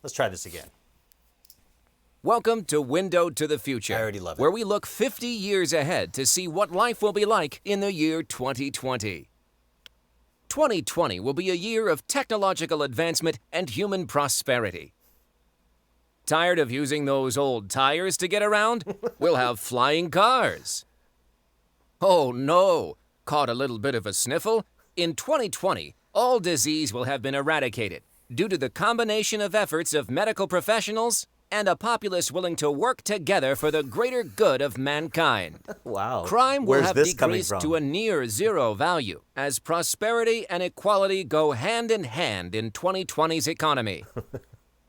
Let's try this again. Welcome to Window to the Future. I already love it. Where we look 50 years ahead to see what life will be like in the year 2020. 2020 will be a year of technological advancement and human prosperity. Tired of using those old tires to get around? We'll have flying cars. Oh no! Caught a little bit of a sniffle? In 2020, all disease will have been eradicated due to the combination of efforts of medical professionals and a populace willing to work together for the greater good of mankind. Wow. Crime will Where's have this coming decreased from? to a near zero value as prosperity and equality go hand in 2020's economy.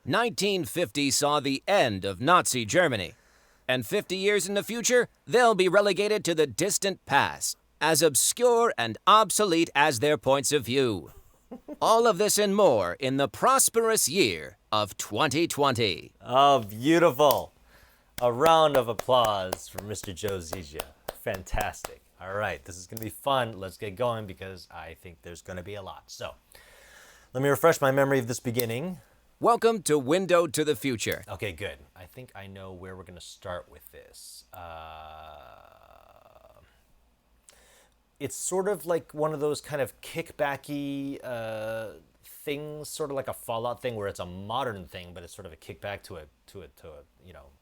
1950 saw the end of Nazi Germany, and 50 years in the future, they'll be relegated to the distant past, as obscure and obsolete as their points of view. All of this and more in the prosperous year of 2020. Oh, beautiful. A round of applause for Mr. Joe Zija. Fantastic. All right, this is going to be fun. Let's get going because I think there's going to be a lot. So, let me refresh my memory of this beginning. Welcome to Window to the Future. Okay, good. I think I know where we're going to start with this. It's sort of like one of those kind of kickbacky things, sort of like a Fallout thing, where it's a modern thing, but it's sort of a kickback to a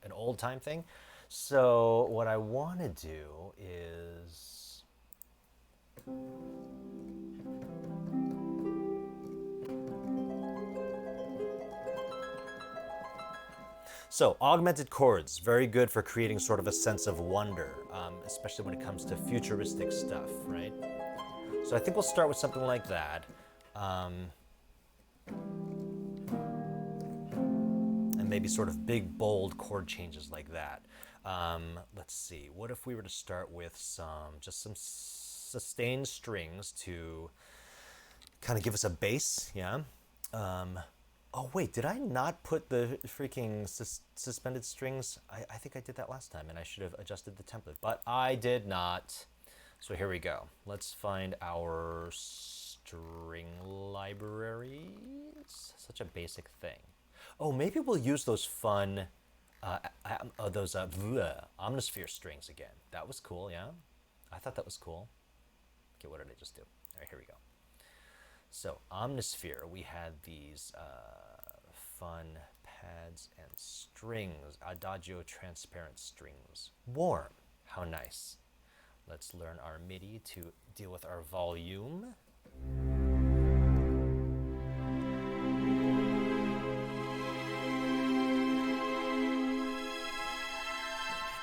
an old time thing. So what I want to do is augmented chords, very good for creating sort of a sense of wonder, especially when it comes to futuristic stuff, right? So I think we'll start with something like that. And maybe sort of big, bold chord changes like that. Let's see, what if we were to start with some sustained strings to kind of give us a bass, yeah? Oh wait, did I not put the freaking suspended strings? I think I did that last time and I should have adjusted the template, but I did not. So here we go. Let's find our string libraries. Such a basic thing. Oh, maybe we'll use those fun, Omnisphere strings again. That was cool, yeah? I thought that was cool. Okay, what did I just do? All right, here we go. So, Omnisphere, we had these fun pads and strings, Adagio transparent strings. Warm, how nice. Let's learn our MIDI to deal with our volume.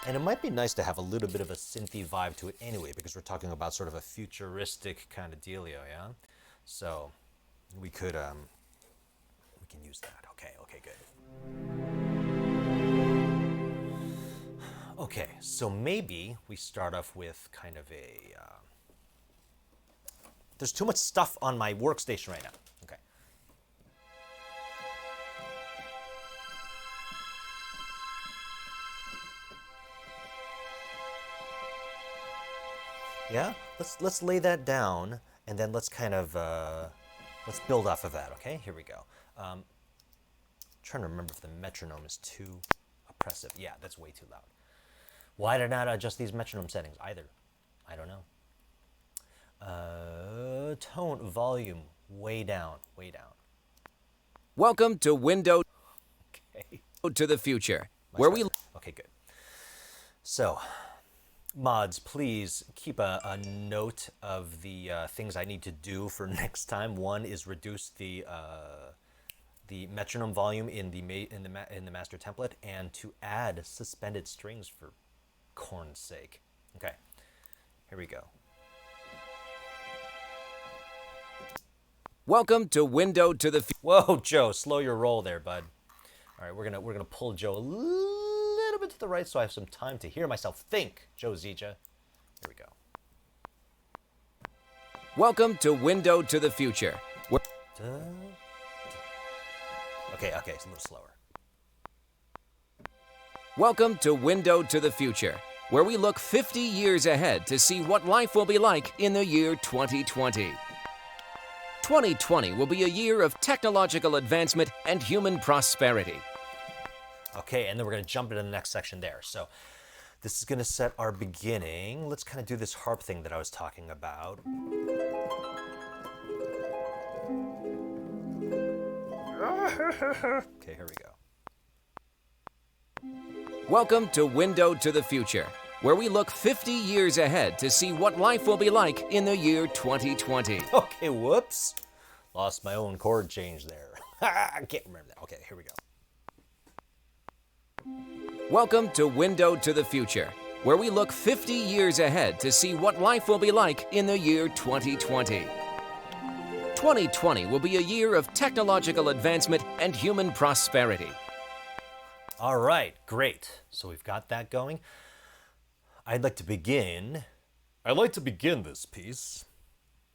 And it might be nice to have a little bit of a synthy vibe to it anyway, because we're talking about sort of a futuristic kind of dealio, yeah? So we could, we can use that. Okay, good. Okay, so maybe we start off with kind of a, there's too much stuff on my workstation right now. Okay. Yeah, let's lay that down. And then let's kind of, let's build off of that, okay? Here we go. Trying to remember if the metronome is too oppressive. Yeah, that's way too loud. Why did I not adjust these metronome settings either? I don't know. Tone, volume, way down, way down. Welcome to Window to the Future, where we... Okay, good. So, mods, please keep a note of the things I need to do for next time. One is reduce the metronome volume in the master template, and to add suspended strings for corn's sake. Okay, here we go. Welcome to Window to the Future. Whoa, Joe, slow your roll there, bud. All right, we're gonna pull Joe a little bit to the right so I have some time to hear myself think. Joe Zija. Here we go. Welcome to Window to the Future. Okay, it's a little slower. Welcome to Window to the Future, where we look 50 years ahead to see what life will be like in the year 2020. 2020 will be a year of technological advancement and human prosperity. Okay, and then we're going to jump into the next section there. So this is going to set our beginning. Let's kind of do this harp thing that I was talking about. Okay, here we go. Welcome to Window to the Future, where we look 50 years ahead to see what life will be like in the year 2020. Okay, whoops. Lost my own chord change there. I can't remember that. Okay, here we go. Welcome to Window to the Future, where we look 50 years ahead to see what life will be like in the year 2020. 2020 will be a year of technological advancement and human prosperity. All right, great. So we've got that going. I'd like to begin this piece.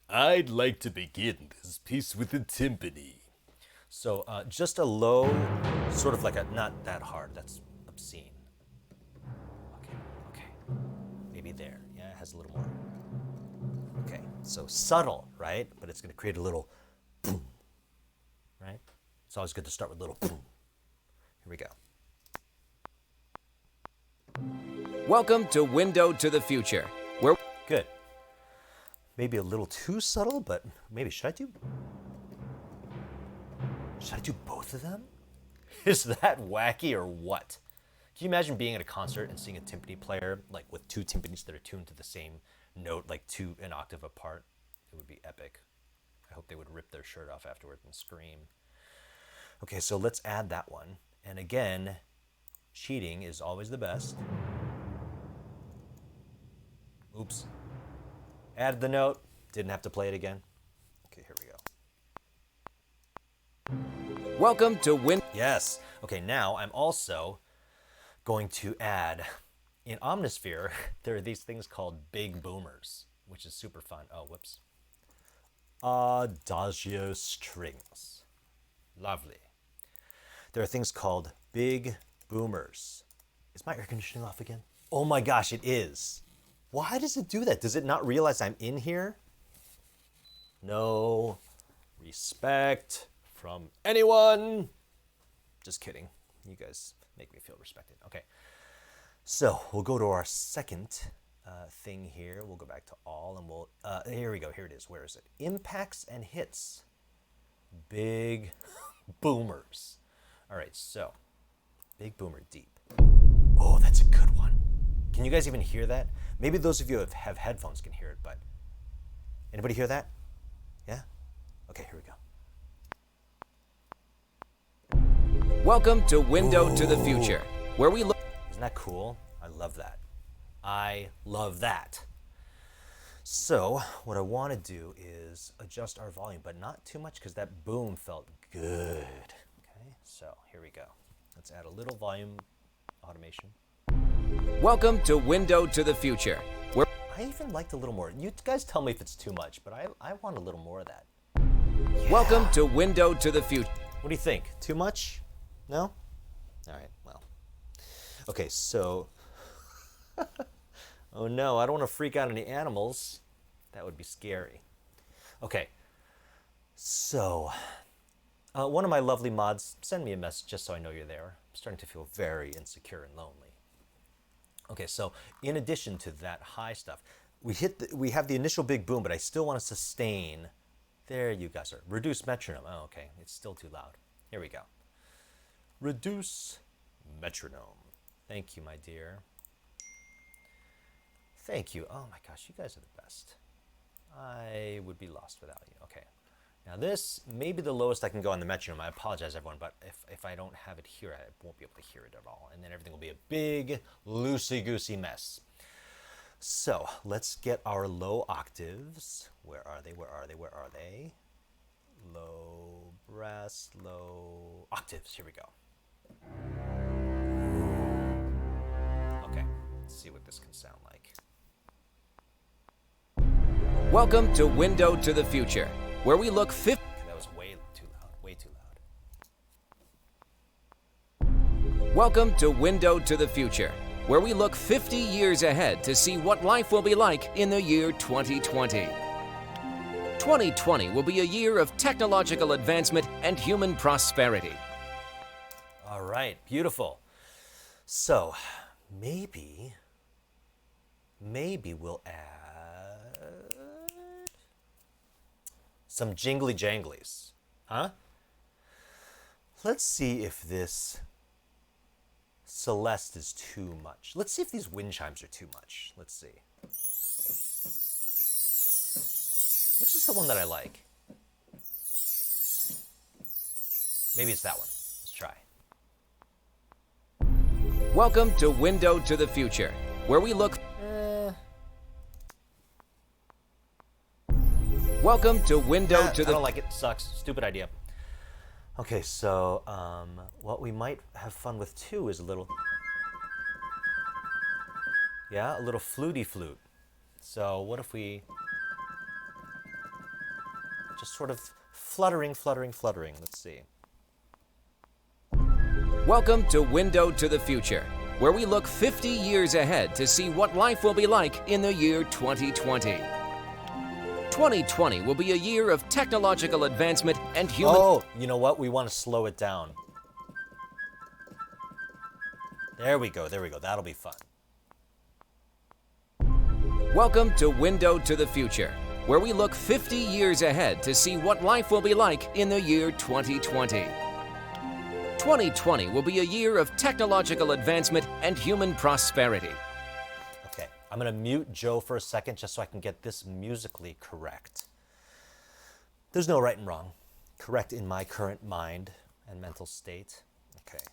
I'd like to begin this piece with a timpani. So just a low, sort of like a, not that hard, that's obscene. Okay. Maybe there. Yeah, it has a little more. Okay, so subtle, right? But it's gonna create a little boom, right? It's always good to start with a little boom. Here we go. Welcome to Window to the Future, where... Good. Maybe a little too subtle, but maybe should I do both of them? Is that wacky or what? Can you imagine being at a concert and seeing a timpani player like with two timpanis that are tuned to the same note, like an octave apart? It would be epic. I hope they would rip their shirt off afterwards and scream. Okay, so let's add that one. And again, cheating is always the best. Oops. Added the note, didn't have to play it again. Okay, here we go. Welcome to Yes. Okay, now I'm also going to add, in Omnisphere, there are these things called big boomers, which is super fun. Oh, whoops. Adagio strings. Lovely. There are things called big boomers. Is my air conditioning off again? Oh my gosh, it is. Why does it do that? Does it not realize I'm in here? No respect from anyone. Just kidding. You guys make me feel respected. Okay. So we'll go to our second thing here. We'll go back to all and we'll, here we go. Here it is. Where is it? Impacts and hits. Big boomers. All right. So big boomer deep. Oh, that's a good one. Can you guys even hear that? Maybe those of you who have headphones can hear it, but anybody hear that? Yeah? Okay, here we go. Welcome to Window to the Future, where we look... Isn't that cool? I love that. I love that. So what I want to do is adjust our volume, but not too much because that boom felt good. Okay, so here we go. Let's add a little volume automation. Welcome to Window to the Future, where... I even liked a little more. You guys tell me if it's too much, but I want a little more of that. Yeah. Welcome to Window to the Future. What do you think? Too much? No? All right, well. Okay, so... Oh no, I don't want to freak out any animals. That would be scary. Okay, so... one of my lovely mods, send me a message just so I know you're there. I'm starting to feel very insecure and lonely. Okay, so in addition to that high stuff, we have the initial big boom, but I still want to sustain. There you guys are. Reduce metronome. Oh, okay, it's still too loud. Here we go. Reduce metronome. Thank you, my dear. Thank you. Oh my gosh, you guys are the best. I would be lost without you. Okay. Now this may be the lowest I can go on the metronome. I apologize, everyone, but if I don't have it here, I won't be able to hear it at all. And then everything will be a big, loosey-goosey mess. So let's get our low octaves. Where are they? Where are they? Where are they? Low brass, low octaves. Here we go. Okay, let's see what this can sound like. Welcome to Window to the Future, where we look 50... That was way too loud, way too loud. Welcome to Window to the Future, where we look 50 years ahead to see what life will be like in the year 2020. 2020 will be a year of technological advancement and human prosperity. All right, beautiful. So maybe we'll add some jingly janglies, huh? Let's see if this Celeste is too much. Let's see if these wind chimes are too much. Let's see. Which is the one that I like? Maybe it's that one. Let's try. Welcome to Window to the Future, where we look... Welcome to Window to the... I don't like it. Sucks. Stupid idea. Okay, so what we might have fun with too is a little... Yeah, a little fluty flute. So what if we... Just sort of fluttering. Let's see. Welcome to Window to the Future, where we look 50 years ahead to see what life will be like in the year 2020. 2020 will be a year of technological advancement and human... Oh, you know what? We want to slow it down. There we go. That'll be fun. Welcome to Window to the Future, where we look 50 years ahead to see what life will be like in the year 2020. 2020 will be a year of technological advancement and human prosperity. Okay, I'm going to mute Joe for a second just so I can get this musically correct. There's no right and wrong. Correct in my current mind and mental state. Okay.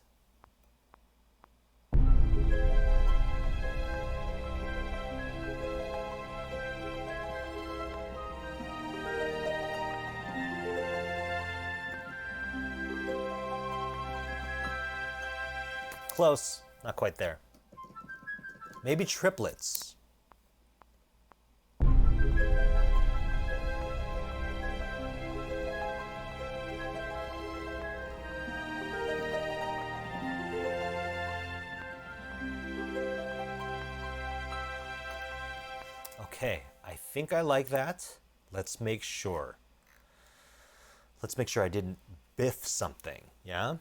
Close, not quite there. Maybe triplets. Okay, I think I like that. Let's make sure. Let's make sure I didn't biff something, yeah?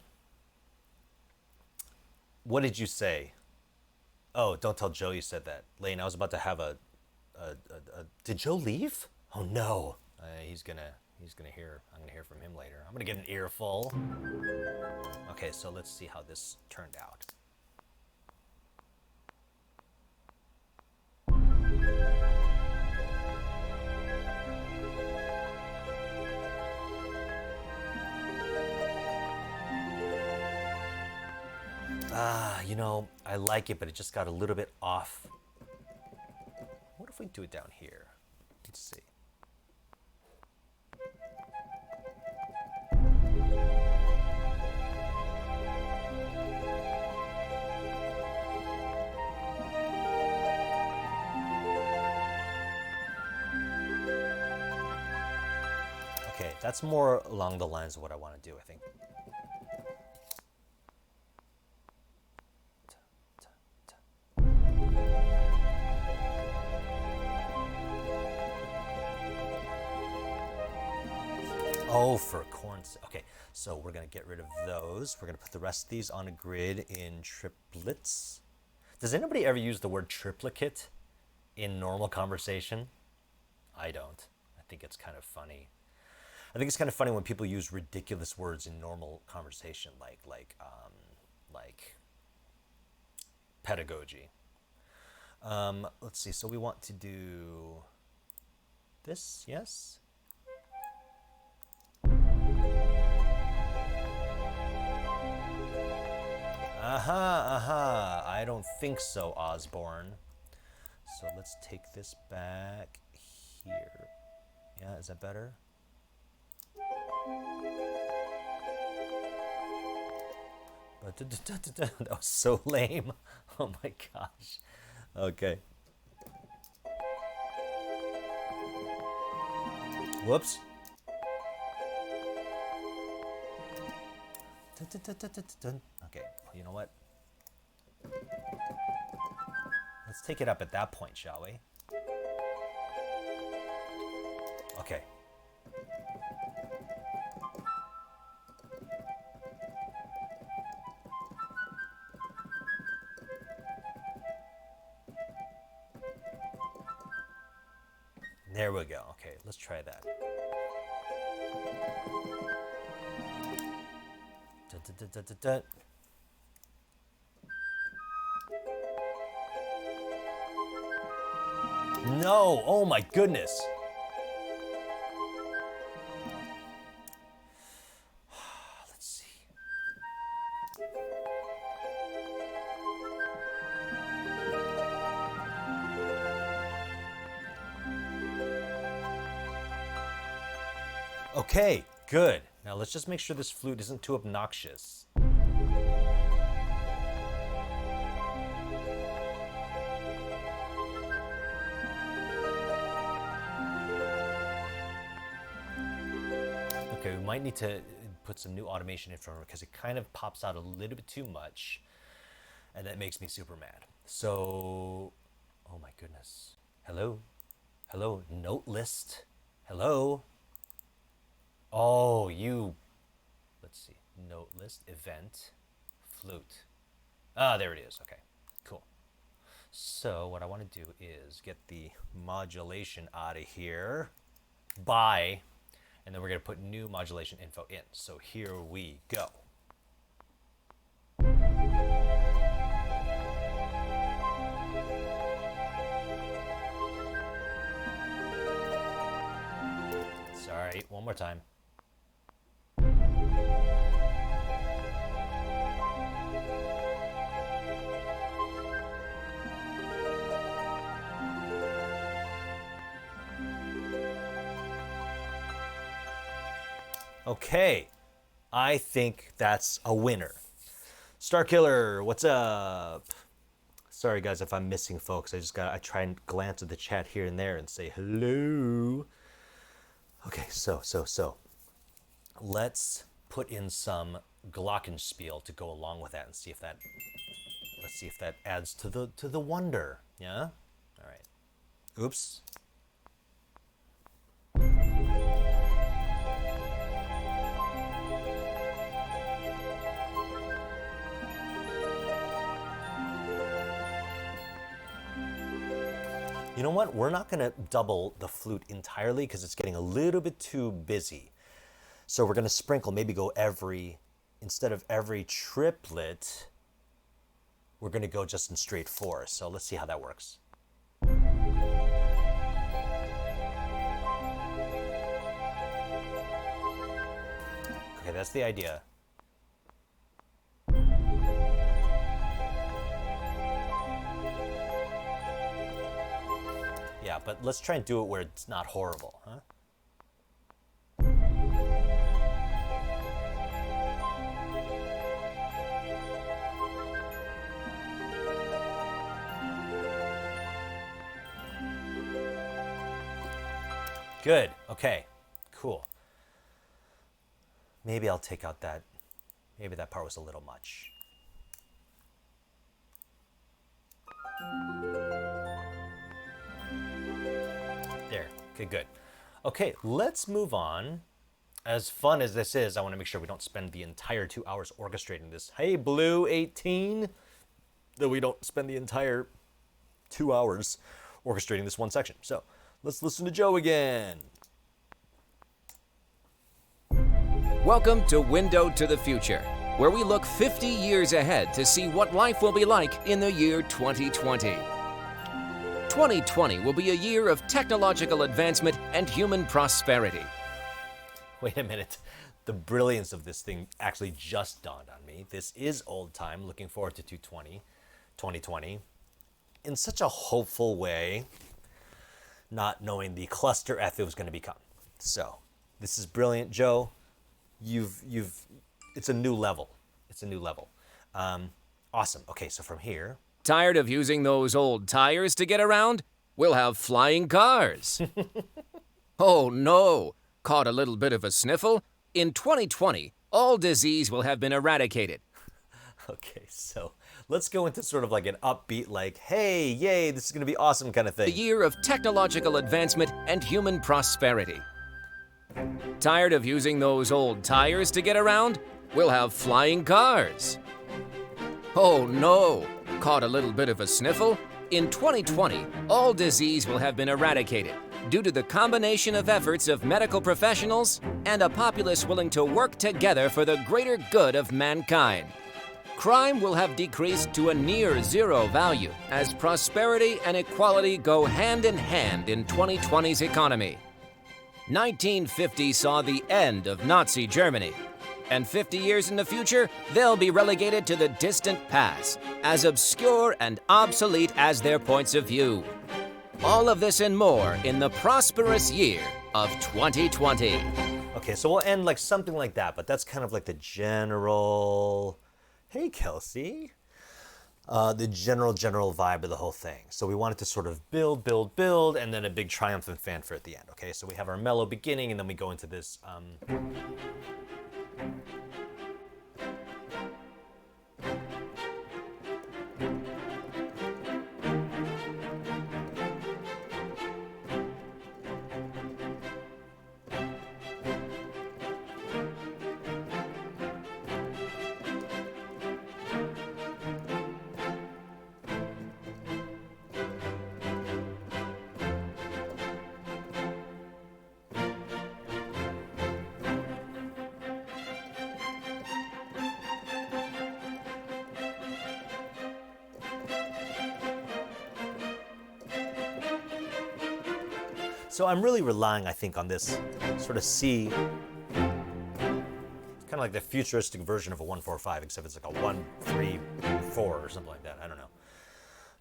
What did you say? Oh, don't tell Joe you said that. Lane, I was about to have a did Joe leave? Oh no. He's gonna hear, I'm gonna hear from him later. I'm gonna get an earful. Okay, so let's see how this turned out. You know, I like it, but it just got a little bit off. What if we do it down here? Let's see. Okay, that's more along the lines of what I want to do, I think. Oh, for corns. Okay, so we're going to get rid of those. We're going to put the rest of these on a grid in triplets. Does anybody ever use the word triplicate in normal conversation? I don't. I think it's kind of funny. I think it's kind of funny when people use ridiculous words in normal conversation, like pedagogy. Let's see. So we want to do this, yes? Aha. I don't think so, Osborne. So let's take this back here. Yeah, is that better? That was so lame. Oh my gosh. Okay. Whoops. Okay, you know what? Let's take it up at that point, shall we? Okay, There we go. Okay, let's try that. Dun, dun, dun, dun, dun, dun. No! Oh my goodness! Let's see. Okay, good. Now let's just make sure this flute isn't too obnoxious. Okay, we might need to put some new automation in front of it because it kind of pops out a little bit too much, and that makes me super mad. So, oh my goodness. Hello? Hello? Note list? Hello? Oh, let's see. Note list, event, flute. Ah, there it is. Okay, cool. So what I want to do is get the modulation out of here. Bye. And then we're going to put new modulation info in. So here we go. Sorry, one more time. Okay, I think that's a winner. Starkiller, what's up? Sorry guys if I'm missing folks. I try and glance at the chat here and there and say hello. Okay, so let's put in some glockenspiel to go along with that and see if that adds to the wonder. Yeah? All right. Oops. You know what? We're not going to double the flute entirely because it's getting a little bit too busy. So we're going to sprinkle, maybe go instead of every triplet, we're going to go just in straight fours. So let's see how that works. Okay, that's the idea. Yeah, but let's try and do it where it's not horrible, huh? Good, okay, cool. Maybe I'll take out maybe that part was a little much. There, okay, good. Okay, let's move on. As fun as this is, I want to make sure we don't spend the entire 2 hours orchestrating this. Hey, Blue 18, that we don't spend the entire 2 hours orchestrating this one section. So let's listen to Joe again. Welcome to Window to the Future, where we look 50 years ahead to see what life will be like in the year 2020. 2020 will be a year of technological advancement and human prosperity. Wait a minute. The brilliance of this thing actually just dawned on me. This is old time. Looking forward to 2020 in such a hopeful way, not knowing the cluster F it was going to become. So this is brilliant, Joe. It's a new level. It's a new level. Awesome. Okay, so from here. Tired of using those old tires to get around? We'll have flying cars. Oh no, caught a little bit of a sniffle? In 2020, all disease will have been eradicated. Okay, so let's go into sort of like an upbeat, like, hey, yay, this is going to be awesome kind of thing. The year of technological advancement and human prosperity. Tired of using those old tires to get around? We'll have flying cars. Oh no, caught a little bit of a sniffle? In 2020, all disease will have been eradicated. due to the combination of efforts of medical professionals and a populace willing to work together for the greater good of mankind. Crime will have decreased to a near zero value as prosperity and equality go hand in hand in 2020's economy. 1950 saw the end of Nazi Germany, and 50 years in the future, they'll be relegated to the distant past, as obscure and obsolete as their points of view. All of this and more in the prosperous year of 2020. Okay, so we'll end like something like that, but that's kind of like the general, hey Kelsey, the general vibe of the whole thing. So we wanted to sort of build, and then a big triumphant fanfare at the end, okay? So we have our mellow beginning, and then we go into this, So I'm really relying, I think, on this sort of C. It's kind of like the futuristic version of a 1-4-5, except it's like a 1-3-4 or something like that. I don't know.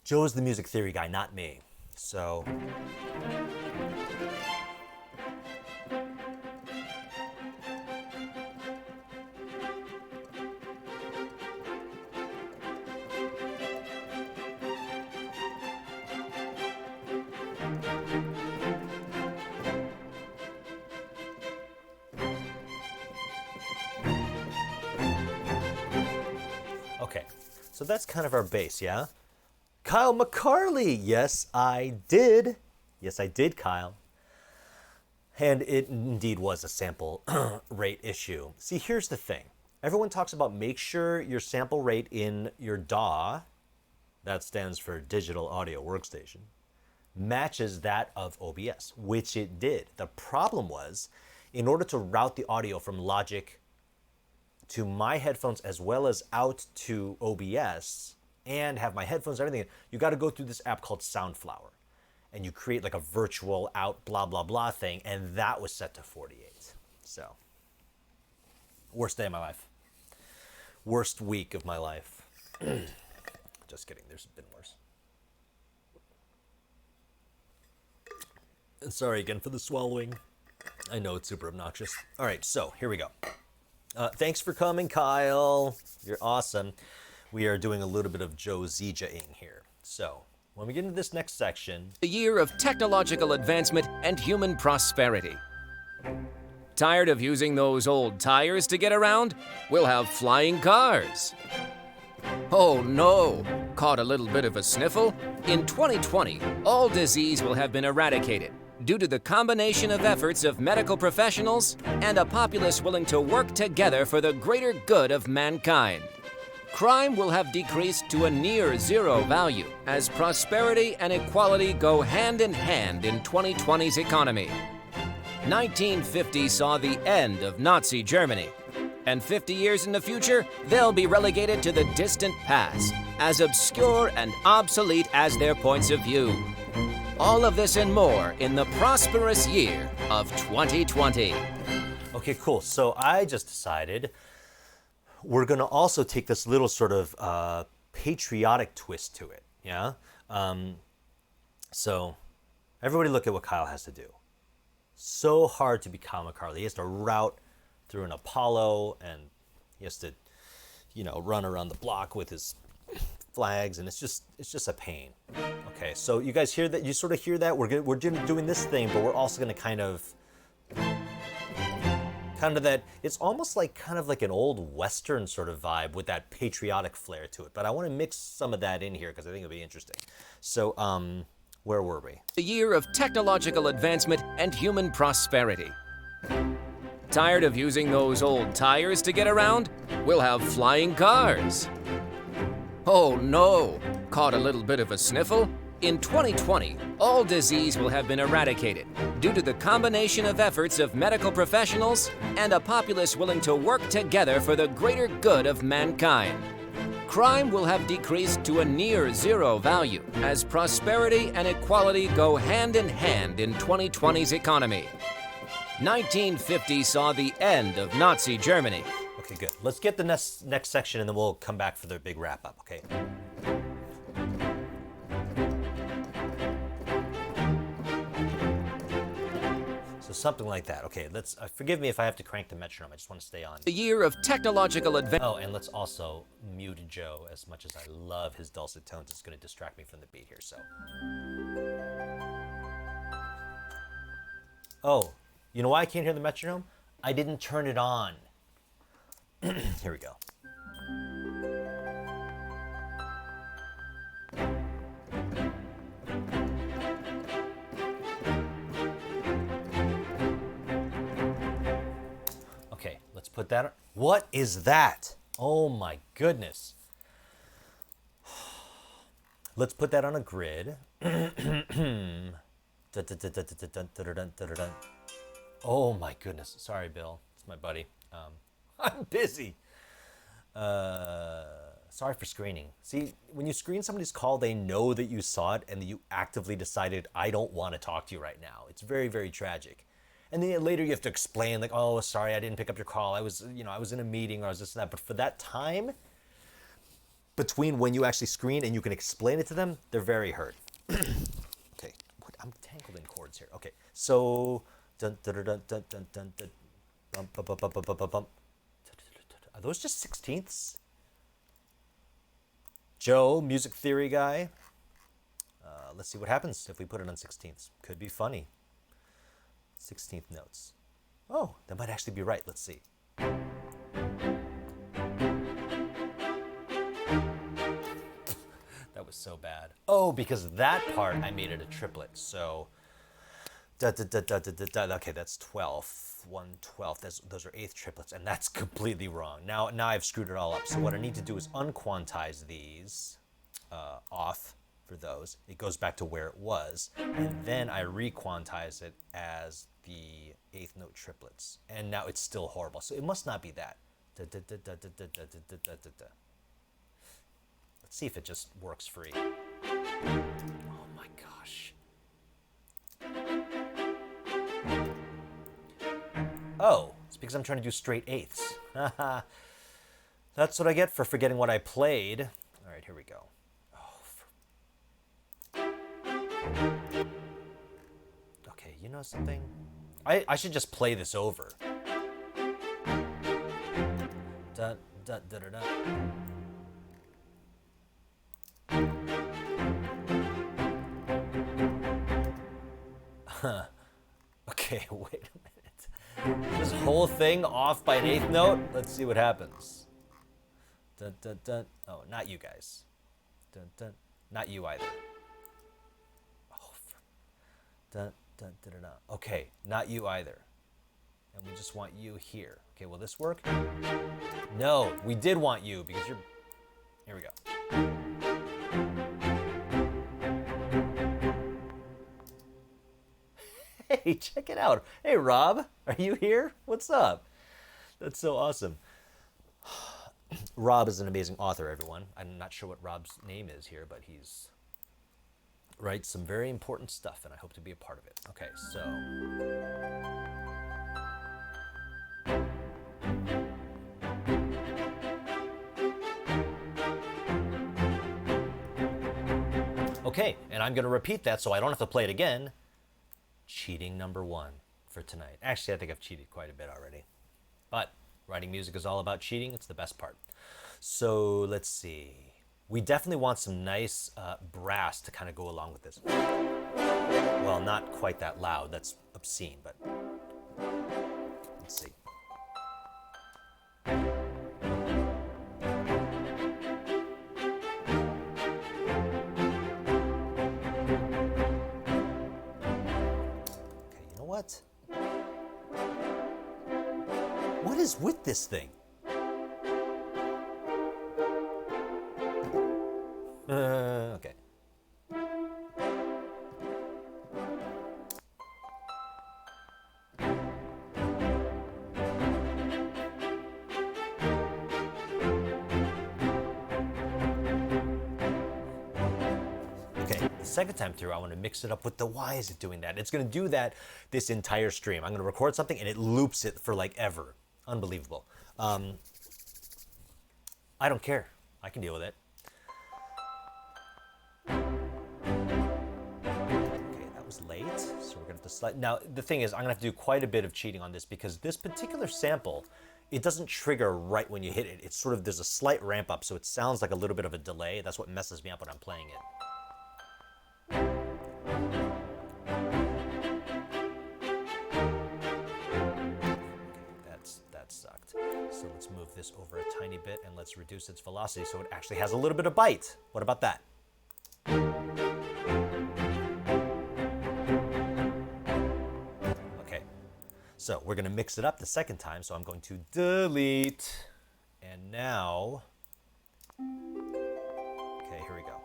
Joe's the music theory guy, not me. So. Okay, so that's kind of our base, yeah? Kyle McCarley, yes, I did. Yes, I did, Kyle. And it indeed was a sample rate issue. See, here's the thing. Everyone talks about make sure your sample rate in your DAW, that stands for Digital Audio Workstation, matches that of OBS, which it did. The problem was, in order to route the audio from Logic to my headphones as well as out to OBS and have my headphones and everything, you got to go through this app called Soundflower. And you create like a virtual out blah, blah, blah thing, and that was set to 48. So, worst day of my life. Worst week of my life. Just kidding, there's been worse. And sorry again for the swallowing. I know it's super obnoxious. All right, so here we go. Thanks for coming, Kyle. You're awesome. We are doing a little bit of Joe Zija-ing here. So, when we get into this next section... A year of technological advancement and human prosperity. Tired of using those old tires to get around? We'll have flying cars. Oh no! Caught a little bit of a sniffle? In 2020, all disease will have been eradicated due to the combination of efforts of medical professionals and a populace willing to work together for the greater good of mankind. Crime will have decreased to a near zero value as prosperity and equality go hand in hand in 2020's economy. 1950 saw the end of Nazi Germany, and 50 years in the future, they'll be relegated to the distant past, as obscure and obsolete as their points of view. All of this and more in the prosperous year of 2020. Okay, cool. So I just decided we're going to also take this little sort of patriotic twist to it, yeah? So everybody look at what Kyle has to do. So hard to be Kyle McCarley. He has to route through an Apollo, and he has to, you know, run around the block with his flags, and it's just a pain. Okay, so you guys hear that? You sort of hear that? We're doing this thing, but we're also going to kind of that, it's almost like kind of like an old Western sort of vibe with that patriotic flair to it. But I want to mix some of that in here because I think it'll be interesting. So, where were we? A year of technological advancement and human prosperity. Tired of using those old tires to get around? We'll have flying cars. Oh no! Caught a little bit of a sniffle? In 2020, all disease will have been eradicated due to the combination of efforts of medical professionals and a populace willing to work together for the greater good of mankind. Crime will have decreased to a near zero value as prosperity and equality go hand in hand in 2020's economy. 1950 saw the end of Nazi Germany. Okay, good. Let's get the next section and then we'll come back for the big wrap up, okay? So something like that. Okay, let's forgive me if I have to crank the metronome. I just want to stay on. The year of technological advance. Oh, and let's also mute Joe. As much as I love his dulcet tones, it's going to distract me from the beat here, so. Oh, you know why I can't hear the metronome? I didn't turn it on. Here we go. Okay, let's put that on. What is that? Oh my goodness. Let's put that on a grid. Oh my goodness. Sorry, Bill. It's my buddy. I'm busy. Sorry for screening. See, when you screen somebody's call, they know that you saw it and that you actively decided, I don't want to talk to you right now. It's very, very tragic. And then later you have to explain, like, oh, sorry, I didn't pick up your call. I was in a meeting or I was this and that. But for that time between when you actually screen and you can explain it to them, they're very hurt. Okay, I'm tangled in chords here. Okay, so dun dun dun dun dun dun dun. Bum, bum, bum, bum, bum, bum, bum. Are those just sixteenths? Joe, music theory guy. Let's see what happens if we put it on sixteenths. Could be funny. 16th notes. Oh, that might actually be right. Let's see. That was so bad. Oh, because that part I made it a triplet. So, okay, that's 12th, 1/12. Those are eighth triplets, and that's completely wrong. Now I've screwed it all up. So what I need to do is unquantize these off for those. It goes back to where it was, and then I requantize it as the eighth note triplets. And now it's still horrible. So it must not be that. Let's see if it just works free. Oh my gosh. Oh, it's because I'm trying to do straight eighths. That's what I get for forgetting what I played. All right, here we go. Okay, you know something? I should just play this over. Dun, dun, dun, dun, dun. Okay, wait a minute. This whole thing off by an eighth note? Let's see what happens. Dun, dun, dun. Oh, not you guys. Dun, dun. Not you either. Dun, dun, dun, dun, dun. Okay, not you either. And we just want you here. Okay, will this work? No, we did want you because you're... Here we go. Hey, check it out. Hey, Rob, are you here? What's up? That's so awesome. Rob is an amazing author, everyone. I'm not sure what Rob's name is here, but he's... writes some very important stuff, and I hope to be a part of it. Okay, so... Okay, and I'm going to repeat that so I don't have to play it again. Cheating number 1 for tonight. Actually, I think I've cheated quite a bit already. But writing music is all about cheating. It's the best part. So let's see. We definitely want some nice brass to kind of go along with this. Well, not quite that loud. That's obscene, but let's see. What? What is with this thing? Okay. the second time through, I want to mix it up with the why is it doing that. It's going to do that this entire stream. I'm going to record something and it loops it for like ever. Unbelievable. I don't care. I can deal with it. Okay, that was late, so we're going to have to slide. Now, the thing is, I'm going to have to do quite a bit of cheating on this because this particular sample, it doesn't trigger right when you hit it. It's sort of, there's a slight ramp up, so it sounds like a little bit of a delay. That's what messes me up when I'm playing it. That sucked. So let's move this over a tiny bit and let's reduce its velocity so it actually has a little bit of bite. What about that? Okay, so we're gonna mix it up the second time, so I'm going to delete, and now, okay, here we go.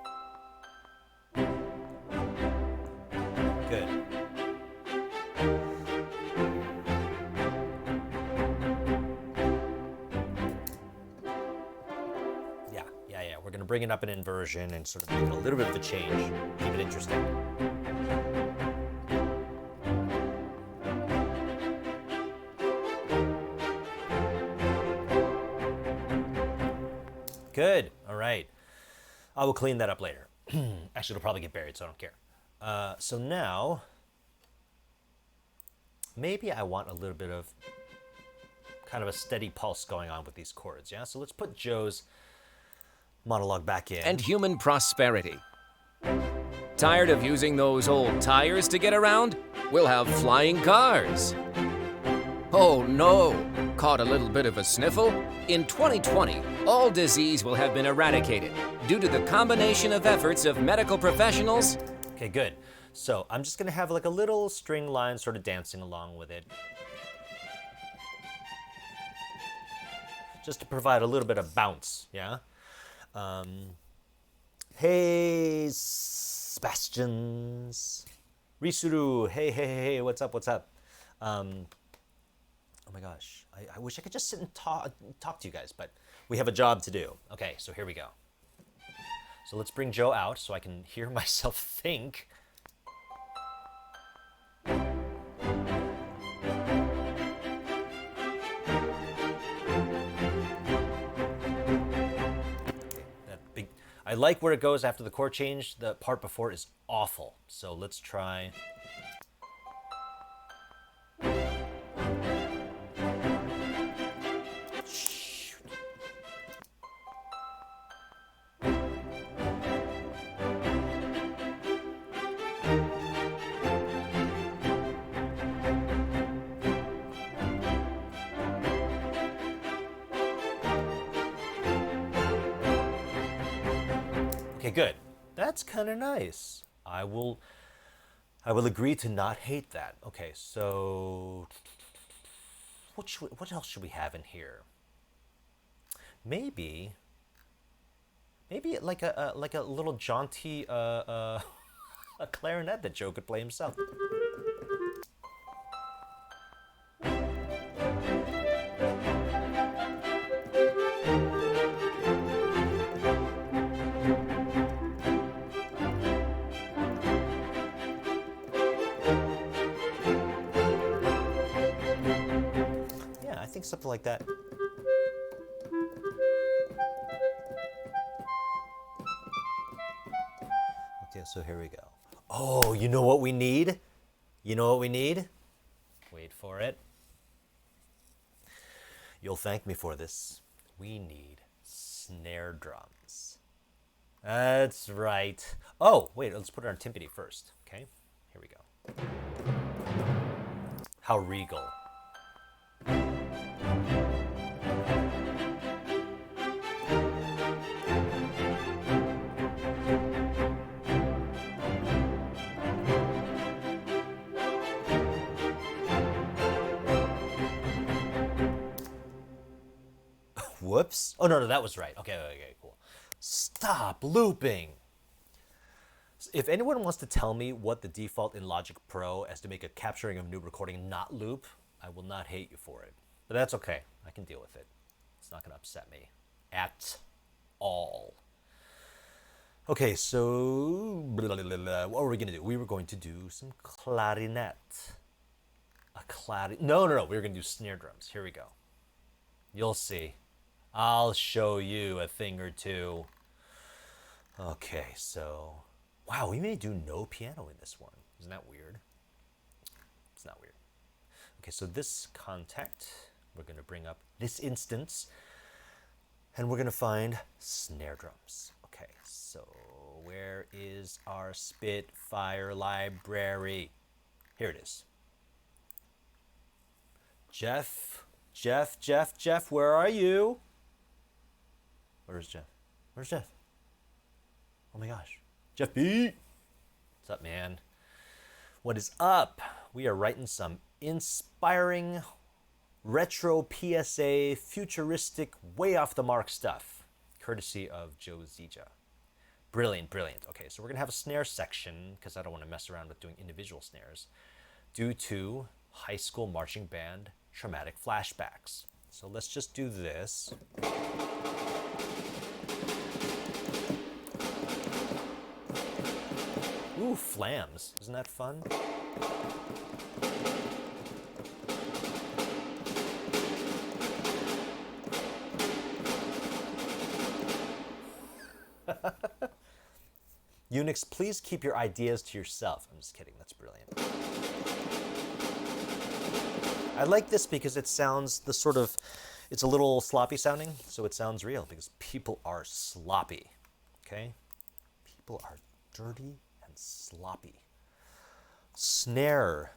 Good. Yeah, we're gonna bring it up in inversion and sort of make it a little bit of a change, keep it interesting. Good, all right. I will clean that up later. Actually, it'll probably get buried, so I don't care. So now, maybe I want a little bit of kind of a steady pulse going on with these chords, yeah? So let's put Joe's monologue back in. And human prosperity. Tired of using those old tires to get around? We'll have flying cars. Oh no! Caught a little bit of a sniffle? In 2020, all disease will have been eradicated due to the combination of efforts of medical professionals. Okay, good. So I'm just gonna have like a little string line sort of dancing along with it. Just to provide a little bit of bounce, yeah? Hey, Sebastians. Risuru, hey, what's up? Oh my gosh, I wish I could just sit and talk to you guys, but we have a job to do. Okay, so here we go. So let's bring Joe out so I can hear myself think. I like where it goes after the chord change. The part before is awful. So let's try. Shoot. Okay, good. That's kind of nice. I will agree to not hate that. Okay, so what else should we have in here? Maybe like a little jaunty a clarinet that Joe could play himself. Something like that. Okay, so here we go. Oh, you know what we need? You know what we need? Wait for it. You'll thank me for this. We need snare drums. That's right. Oh, wait, let's put it on timpani first. Okay, here we go. How regal. Whoops. Oh, no, that was right. Okay, cool. Stop looping. If anyone wants to tell me what the default in Logic Pro as to make a capturing of new recording not loop, I will not hate you for it. But that's okay. I can deal with it. It's not going to upset me at all. Okay, so what were we gonna do? We were going to do some clarinet. No, we were gonna do snare drums. Here we go. You'll see. I'll show you a thing or two. Okay, so wow, we may do no piano in this one. Isn't that weird? It's not weird. Okay, so this contact, we're gonna bring up this instance, and we're gonna find snare drums. Okay, so where is our Spitfire library? Here it is. Jeff, where are you? Where's Jeff? Where's Jeff? Oh my gosh. Jeff B. What's up, man? What is up? We are writing some inspiring, retro PSA, futuristic, way off the mark stuff, courtesy of Joe Zija. Brilliant, brilliant. Okay, so we're gonna have a snare section because I don't want to mess around with doing individual snares due to high school marching band traumatic flashbacks. So let's just do this. Ooh, flams. Isn't that fun? Unix, please keep your ideas to yourself. I'm just kidding. That's brilliant. I like this because it sounds it's a little sloppy sounding, so it sounds real because people are sloppy. Okay? People are dirty and sloppy. Snare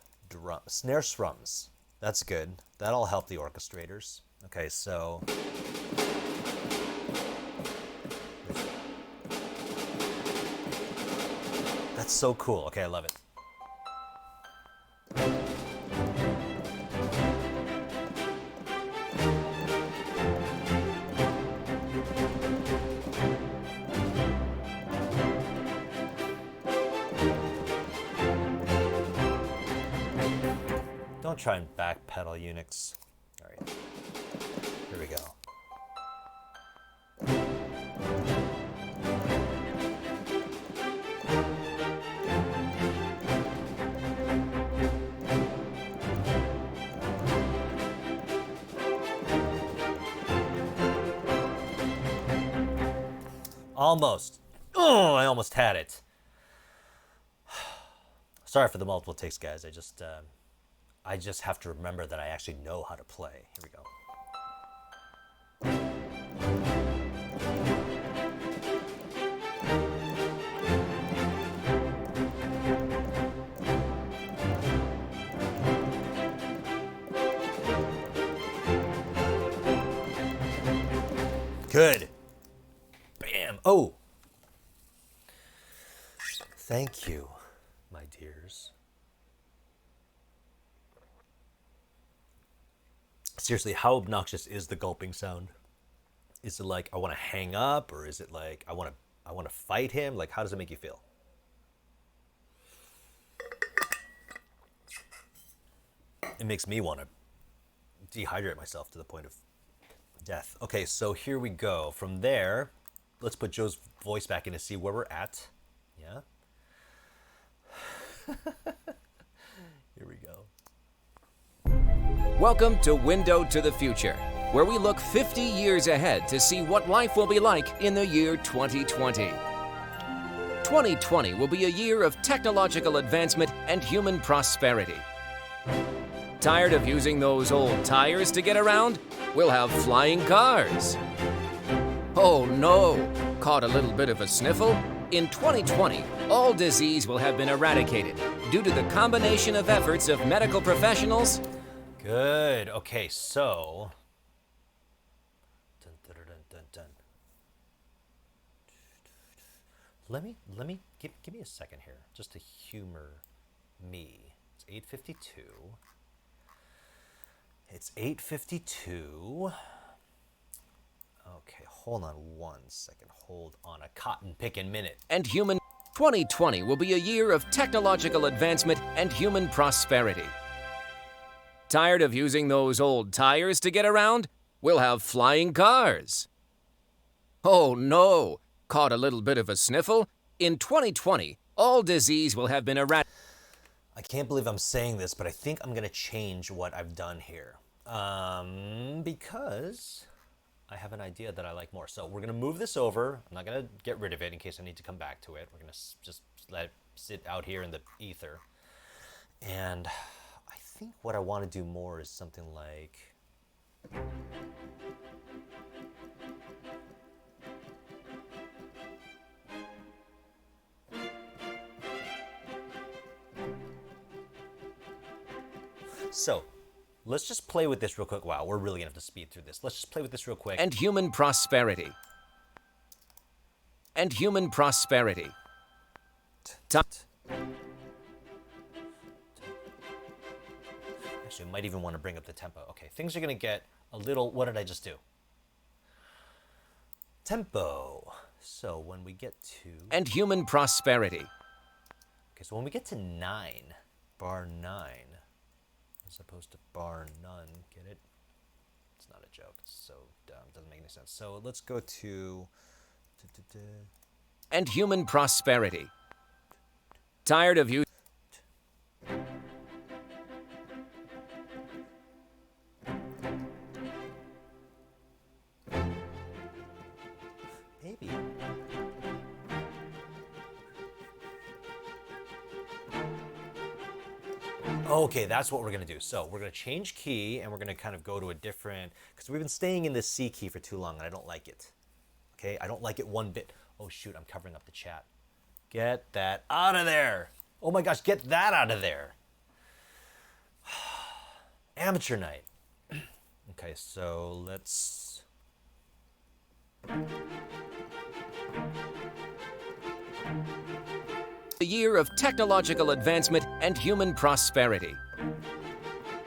strums. That's good. That'll help the orchestrators. Okay, so that's so cool. Okay, I love it. Don't try and backpedal, Unix. All right, here we go. Almost. Oh, I almost had it. Sorry for the multiple takes, guys. I just have to remember that I actually know how to play. Here we go. Good. Bam. Oh. Thank you, my dears. Seriously, how obnoxious is the gulping sound? Is it like I want to hang up, or is it like I want to fight him? Like, how does it make you feel? It makes me want to dehydrate myself to the point of death. Okay, so here we go. From there, let's put Joe's voice back in to see where we're at. Yeah. Here we go. Welcome to Window to the Future, where we look 50 years ahead to see what life will be like in the year 2020. 2020 will be a year of technological advancement and human prosperity. Tired of using those old tires to get around? We'll have flying cars. Oh no! Caught a little bit of a sniffle? In 2020, all disease will have been eradicated due to the combination of efforts of medical professionals. Good. Okay, so let me give me a second here, just to humor me. It's 8:52. It's 8:52. Okay, hold on one second. Hold on a cotton picking minute. And human 2020 will be a year of technological advancement and human prosperity. Tired of using those old tires to get around? We'll have flying cars. Oh no! caught a little bit of a sniffle, in 2020, all disease will have been eradicated. I can't believe I'm saying this, but I think I'm going to change what I've done here. Because I have an idea that I like more. So we're going to move this over. I'm not going to get rid of it in case I need to come back to it. We're going to just let it sit out here in the ether. And I think what I want to do more is something like... So, let's just play with this real quick. Wow, we're really going to have to speed through this. Let's just play with this real quick. And human prosperity. And human prosperity. Actually, I might even want to bring up the tempo. Okay, things are going to get a little... What did I just do? Tempo. So, when we get to... And human prosperity. Okay, so when we get to 9, bar 9... as opposed to bar none. Get it? It's not a joke. It's so dumb. It doesn't make any sense. So let's go to... And human prosperity. Tired of you... Maybe. Okay, that's what we're going to do. So we're going to change key, and we're going to kind of go to a different... Because we've been staying in this C key for too long, and I don't like it. Okay, I don't like it one bit. Oh, shoot, I'm covering up the chat. Get that out of there. Oh, my gosh, get that out of there. Amateur night. Okay, so let's... A year of technological advancement and human prosperity.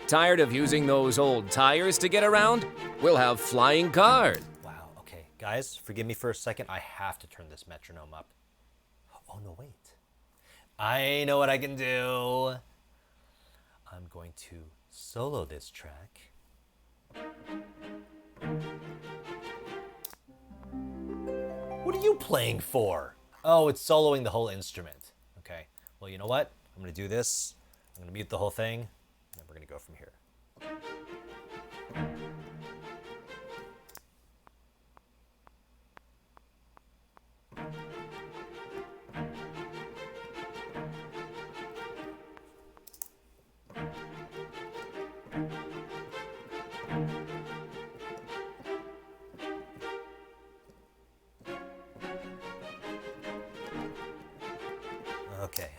Tired of using those old tires to get around? We'll have flying cars. Wow, okay. Guys, forgive me for a second. I have to turn this metronome up. Oh, no, wait. I know what I can do. I'm going to solo this track. What are you playing for? Oh, it's soloing the whole instrument. Okay. Well, you know what? I'm going to do this. I'm going to mute the whole thing, and then we're going to go from here. Okay.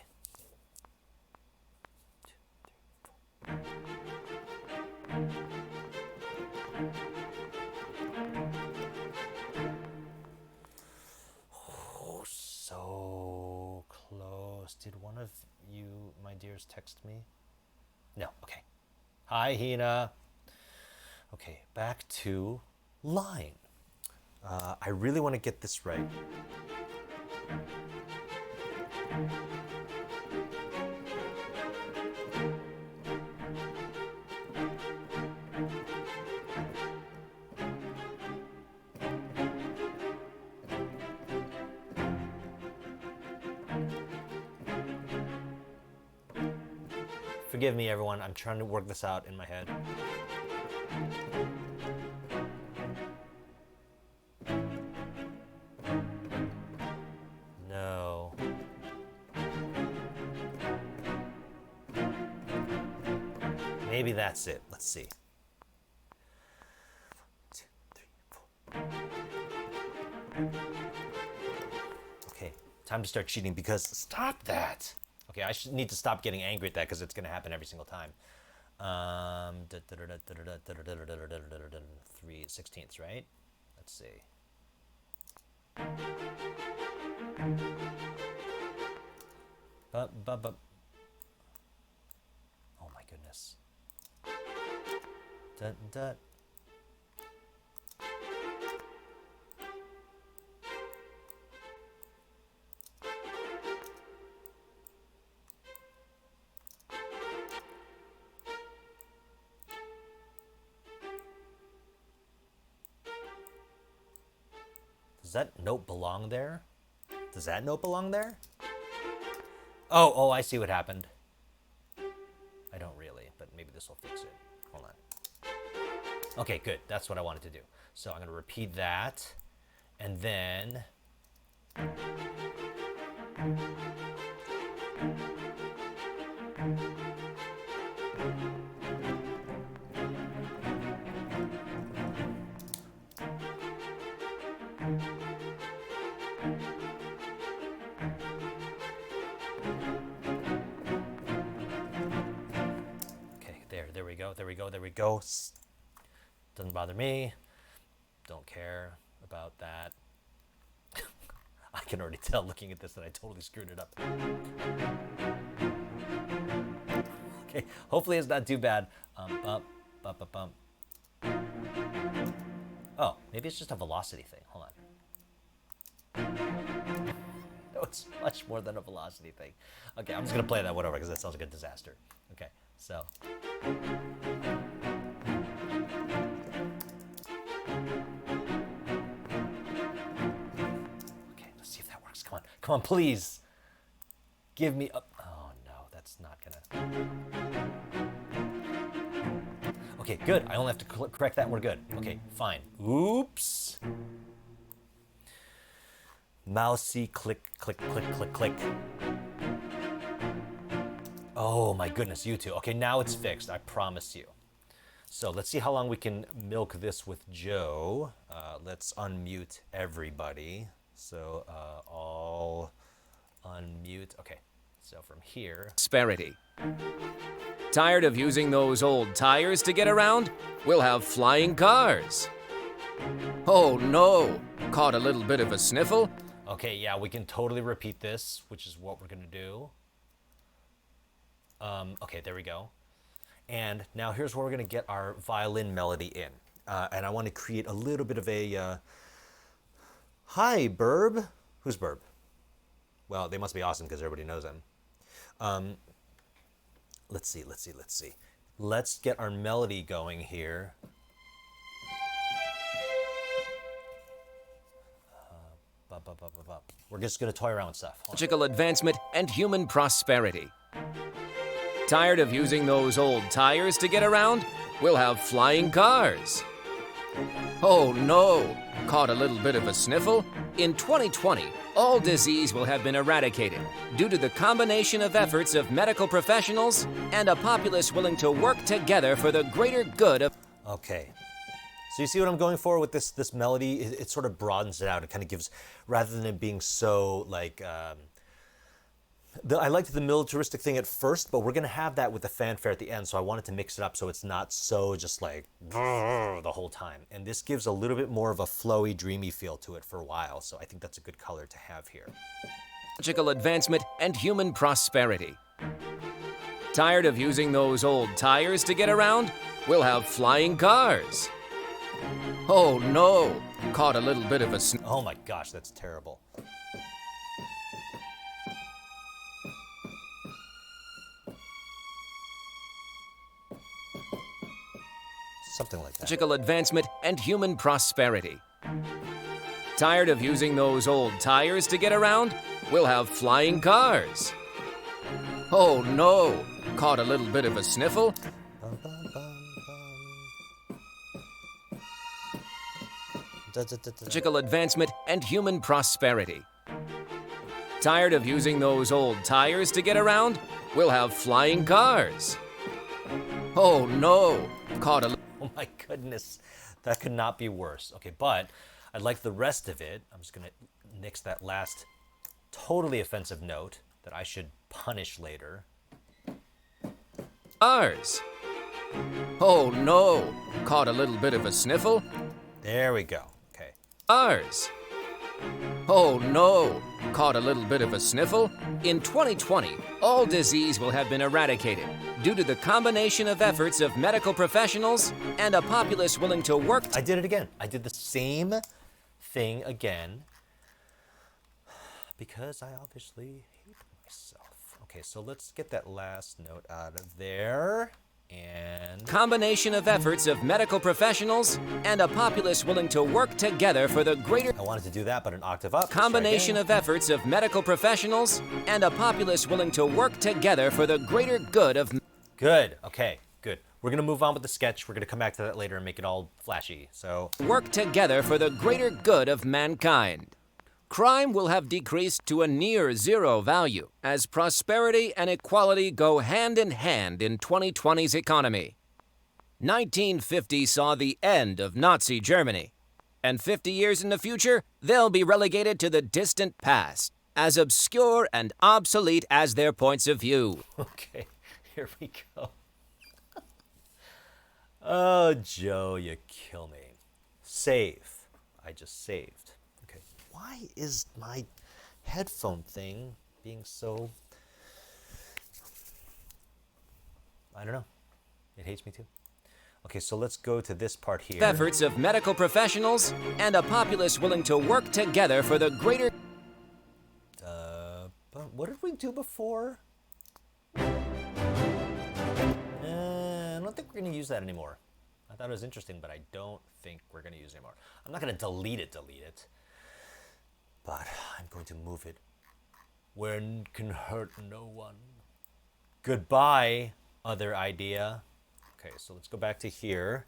Oh, so close. Did one of you, my dears, text me? No. Okay. Hi, Hina. Okay, back to line. I really want to get this right. Forgive me, everyone. I'm trying to work this out in my head. No. Maybe that's it. Let's see. 1, 2, 3, 4. Okay, time to start cheating because stop that. Okay, I need to stop getting angry at that because it's going to happen every single time. 3/16, right? Let's see. Oh my goodness. Dun, dun. Does that note belong there? Does that note belong there? Oh, I see what happened. I don't really, but maybe this will fix it. Hold on. Okay, good. That's what I wanted to do. So I'm going to repeat that, and then... There we go. Doesn't bother me. Don't care about that. I can already tell looking at this that I totally screwed it up. Okay, hopefully it's not too bad. Bump, bump, bump, bump. Oh, maybe it's just a velocity thing. Hold on. No, it's much more than a velocity thing. Okay, I'm just gonna play that whatever because that sounds like a disaster. Okay, so. Okay, let's see if that works. Come on, please. Give me a... Oh no, that's not gonna... Okay, good. I only have to correct that and we're good. Okay, fine. Oops. Mousy click, click, click, click, click. Oh my goodness, you two. Okay, now it's fixed, I promise you. So let's see how long we can milk this with Joe. Let's unmute everybody. So all unmute. Okay, so from here. Prosperity. Tired of using those old tires to get around? We'll have flying cars. Oh no, caught a little bit of a sniffle? Okay, yeah, we can totally repeat this, which is what we're gonna do. Okay, there we go. And now here's where we're gonna get our violin melody in. And I wanna create a little bit of a, hi, Burb. Who's Burb? Well, they must be awesome because everybody knows them. Let's see. Let's get our melody going here. We're just gonna toy around with stuff. Technological advancement and human prosperity. Tired of using those old tires to get around? We'll have flying cars. Oh no, caught a little bit of a sniffle? In 2020, all disease will have been eradicated due to the combination of efforts of medical professionals and a populace willing to work together for the greater good of... Okay. So you see what I'm going for with this melody? It sort of broadens it out. It kind of gives, rather than it being so like, I liked the militaristic thing at first, but we're gonna have that with the fanfare at the end. So I wanted to mix it up so it's not so just like the whole time. And this gives a little bit more of a flowy, dreamy feel to it for a while. So I think that's a good color to have here. Technological advancement and human prosperity. Tired of using those old tires to get around? We'll have flying cars. Oh no, caught a little bit of a... Oh my gosh, that's terrible. Something like that. Technological advancement and human prosperity. Tired of using those old tires to get around? We'll have flying cars. Oh no, caught a little bit of a sniffle? Technological advancement and human prosperity. Tired of using those old tires to get around? We'll have flying cars. Oh no, caught a... Oh my goodness, that could not be worse. Okay, but I like the rest of it. I'm just gonna nix that last totally offensive note that I should punish later. Cars. Oh no, caught a little bit of a sniffle? There we go. Okay. Cars. Oh no, caught a little bit of a sniffle? In 2020, all disease will have been eradicated due to the combination of efforts of medical professionals and a populace willing to work... I did it again. I did the same thing again because I obviously hate myself. Okay, so let's get that last note out of there. And Combination of efforts of medical professionals and a populace willing to work together for the greater... I wanted to do that, but an octave up. Combination of efforts of medical professionals and a populace willing to work together for the greater good of... Good. Okay, good. We're going to move on with the sketch. We're going to come back to that later and make it all flashy. So, work together for the greater good of mankind. Crime will have decreased to a near zero value as prosperity and equality go hand in 2020's economy. 1950 saw the end of Nazi Germany, and 50 years in the future, they'll be relegated to the distant past, as obscure and obsolete as their points of view. okay, here we go. Oh, Joe, you kill me. Save. I just saved. Okay. Why is my headphone thing being so... I don't know. It hates me too. Okay, so let's go to this part here. Efforts of medical professionals and a populace willing to work together for the greater... But what did we do before? I don't think we're going to use that anymore. I thought it was interesting, but I don't think we're going to use it anymore. I'm not going to delete it, but I'm going to move it where it can hurt no one. Goodbye, other idea. Okay, so let's go back to here,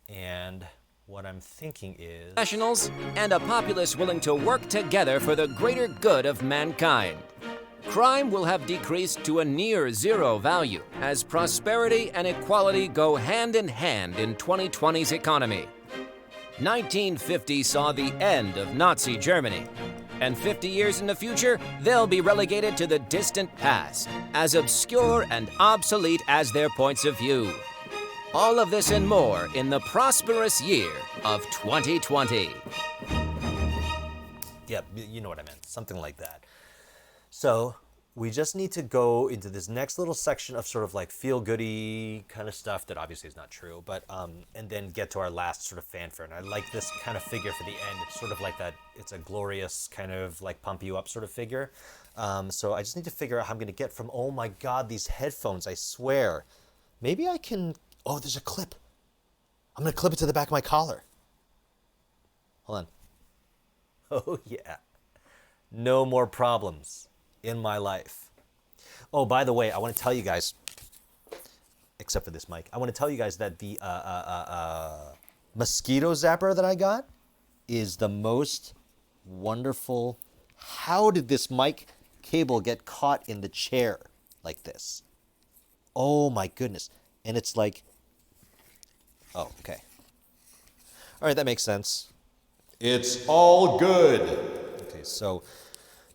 and what I'm thinking is... Professionals and a populace willing to work together for the greater good of mankind. Crime will have decreased to a near zero value as prosperity and equality go hand in 2020's economy. 1950 saw the end of Nazi Germany, and 50 years in the future, they'll be relegated to the distant past, as obscure and obsolete as their points of view. All of this and more in the prosperous year of 2020. Yep, you know what I meant, something like that. So we just need to go into this next little section of sort of like feel-goody kind of stuff that obviously is not true, but and then get to our last sort of fanfare. And I like this kind of figure for the end. It's sort of like that, it's a glorious kind of like pump you up sort of figure. So I just need to figure out how I'm going to get from, oh my God, these headphones, I swear. Maybe I can, oh, there's a clip. I'm going to clip it to the back of my collar. Hold on. Oh yeah. No more problems in my life. Oh, by the way, I want to tell you guys, except for this mic, I want to tell you guys that the Mosquito Zapper that I got is the most wonderful. How did this mic cable get caught in the chair like this? Oh my goodness. And it's like, oh, okay. All right, that makes sense. It's all good. Okay, so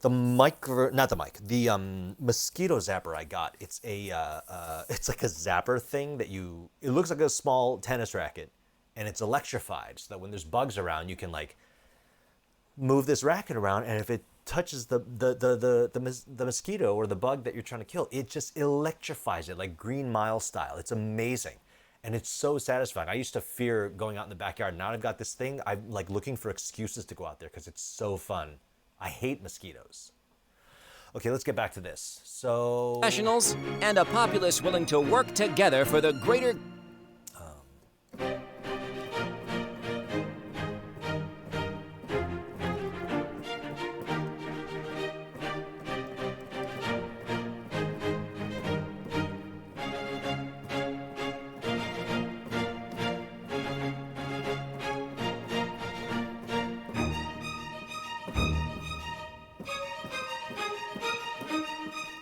the Mosquito Zapper I got, it's like a zapper thing that it looks like a small tennis racket, and it's electrified so that when there's bugs around, you can like move this racket around, and if it touches the mosquito or the bug that you're trying to kill, it just electrifies it like Green Mile style. It's amazing. And it's so satisfying. I used to fear going out in the backyard. Now I've got this thing, I'm like looking for excuses to go out there because it's so fun. I hate mosquitoes. Okay, let's get back to this. So... Professionals and a populace willing to work together for the greater...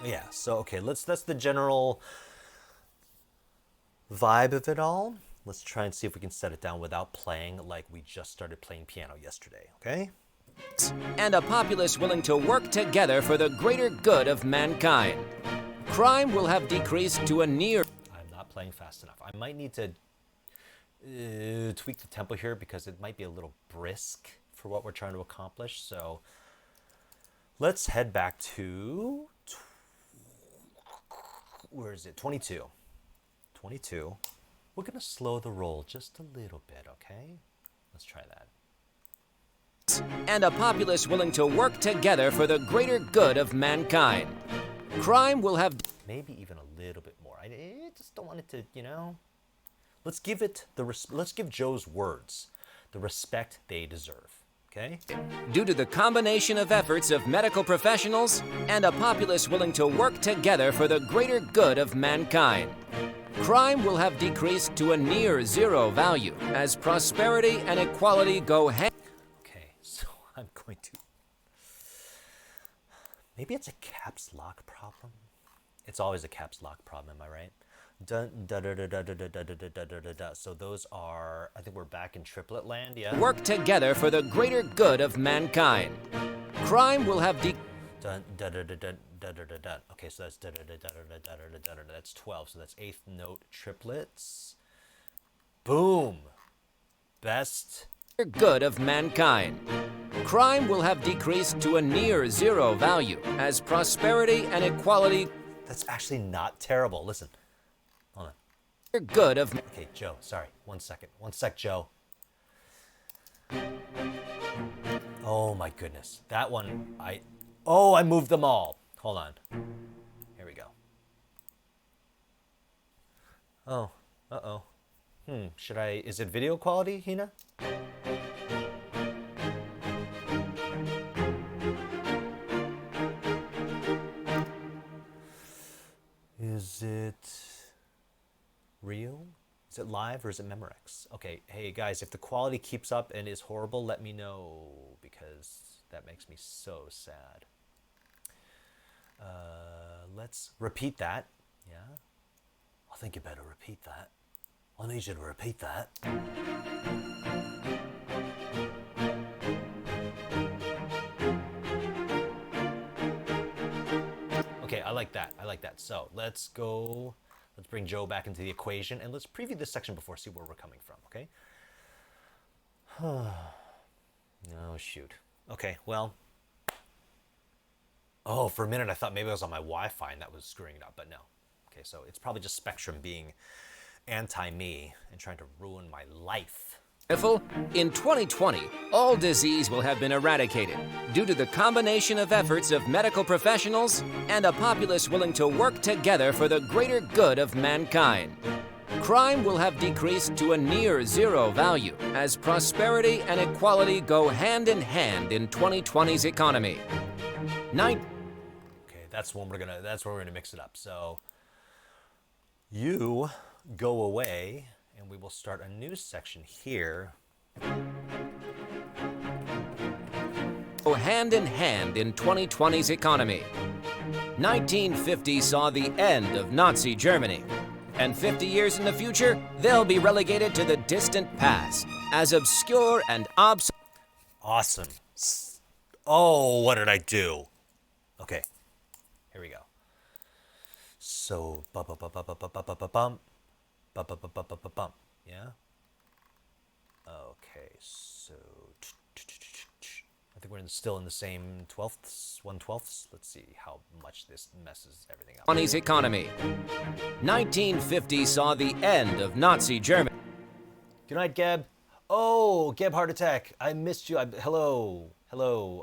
Yeah, so okay, that's the general vibe of it all. Let's try and see if we can set it down without playing like we just started playing piano yesterday, okay? And a populace willing to work together for the greater good of mankind. Crime will have decreased to a near... I'm not playing fast enough. I might need to tweak the tempo here because it might be a little brisk for what we're trying to accomplish. So let's head back to... Where is it? 22. 22. We're going to slow the roll just a little bit, okay? Let's try that. And a populace willing to work together for the greater good of mankind. Crime will have... Maybe even a little bit more. just don't want it to, let's give it let's give Joe's words the respect they deserve. Okay? Due to the combination of efforts of medical professionals and a populace willing to work together for the greater good of mankind, crime will have decreased to a near zero value as prosperity and equality go hand. Okay, so I'm going to. Maybe it's a caps lock problem. It's always a caps lock problem, am I right? Dun, da, da, da, da, da, da, da, da, da, da, da, da. So those are, I think we're back in triplet land, yeah? Work together for the greater good of mankind. Crime will have Dun, da, da, da, da, da, da, da, da. Okay, so that's da, da, da, da, da, da, da, da, da, da. That's 12, so that's 8th note triplets. Boom! Best. good of mankind. Crime will have decreased to a near zero value as prosperity and equality. That's actually not terrible. Listen. Hold on. Good of. Okay, Joe, sorry. 1 second. 1 sec, Joe. Oh my goodness. That one, I moved them all. Hold on. Here we go. Oh, uh-oh. Is it video quality, Hina? Is it real? Is it live or is it Memorex? Okay, hey guys, if the quality keeps up and is horrible, let me know because that makes me so sad. Let's repeat that. Yeah? I think you better repeat that. I need you to repeat that. Okay, I like that. I like that. So let's go. Let's bring Joe back into the equation and let's preview this section before, see where we're coming from, okay? Oh, shoot. Okay, well. Oh, for a minute I thought maybe it was on my Wi-Fi and that was screwing it up, but no. Okay, so it's probably just Spectrum being anti-me and trying to ruin my life. In 2020, all disease will have been eradicated due to the combination of efforts of medical professionals and a populace willing to work together for the greater good of mankind. Crime will have decreased to a near zero value as prosperity and equality go hand in hand in 2020's economy. Okay, that's where we're gonna mix it up. So you go away and we will start a new section here. Go hand in hand in 2020's economy. 1950 saw the end of Nazi Germany. And 50 years in the future, they'll be relegated to the distant past as obscure and obsolete. Awesome. Oh, what did I do? Okay, here we go. So, bum. Yeah? Okay, so I think we're still in the same 1/12. Let's see how much this messes everything up. 20's economy. 1950 saw the end of Nazi Germany. Good night, Geb. Oh, Geb, heart attack. I missed you. Hello.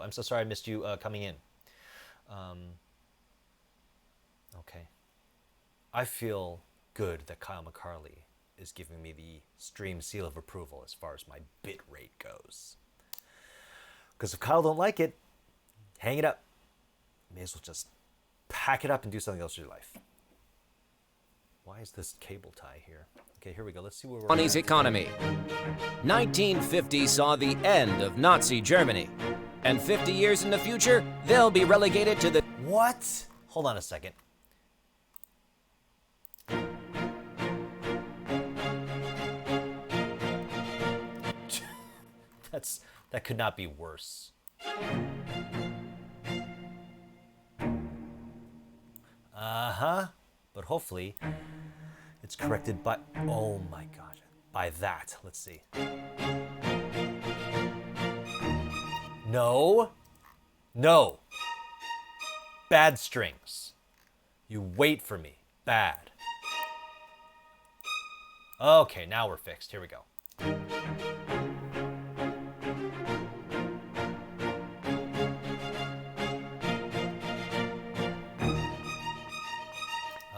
I'm so sorry I missed you coming in. Okay. I feel good that Kyle McCarley is giving me the stream seal of approval as far as my bit rate goes. Because if Kyle don't like it, hang it up. May as well just pack it up and do something else with your life. Why is this cable tie here? Okay, here we go. Let's see where we're at. 20's economy. 1950 saw the end of Nazi Germany. And 50 years in the future, they'll be relegated to the... What? Hold on a second. That could not be worse. But hopefully it's corrected by, oh my God, by that. Let's see. No. Bad strings. You wait for me. Bad. Okay, now we're fixed. Here we go.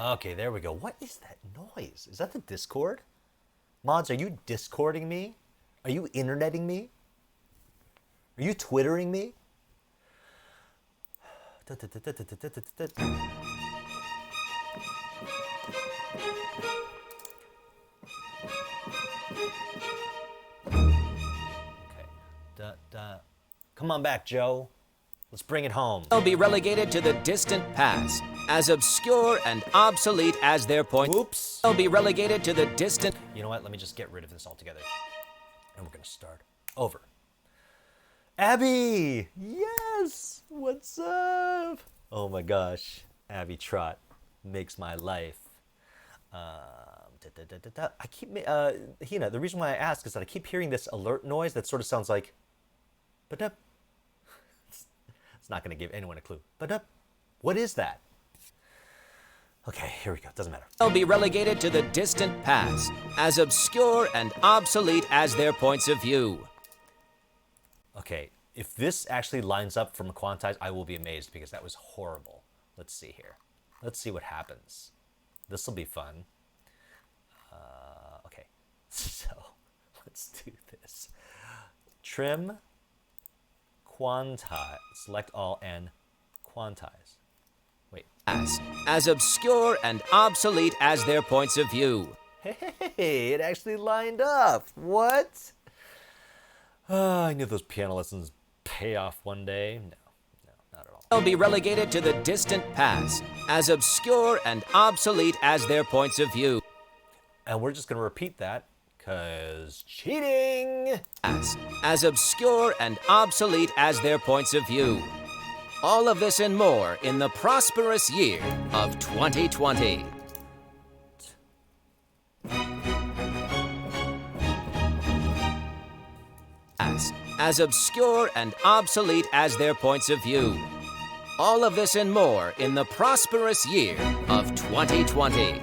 Okay, there we go. What is that noise? Is that the Discord? Mods, are you Discording me? Are you interneting me? Are you Twittering me? Okay. Come on back, Joe. Let's bring it home. They'll be relegated to the distant past, as obscure and obsolete as their point. Oops. They'll be relegated to the distant. You know what? Let me just get rid of this altogether. And we're going to start over. Abby! Yes! What's up? Oh my gosh. Abby Trott makes my life. I keep, Hina, the reason why I ask is that I keep hearing this alert noise that sort of sounds like, ba-dup. It's not going to give anyone a clue. Ba-dup. What is that? Okay, here we go. Doesn't matter. They'll be relegated to the distant past, as obscure and obsolete as their points of view. Okay, if this actually lines up from Quantize, I will be amazed because that was horrible. Let's see here. Let's see what happens. This will be fun. Okay, so let's do this. Trim, quantize, select all, and quantize. Wait. As obscure and obsolete as their points of view. Hey, it actually lined up. What? I knew those piano lessons pay off one day. No, not at all. They'll be relegated to the distant past, as obscure and obsolete as their points of view. And we're just going to repeat that, because cheating! As obscure and obsolete as their points of view. All of this and more in the prosperous year of 2020. As obscure and obsolete as their points of view. All of this and more in the prosperous year of 2020.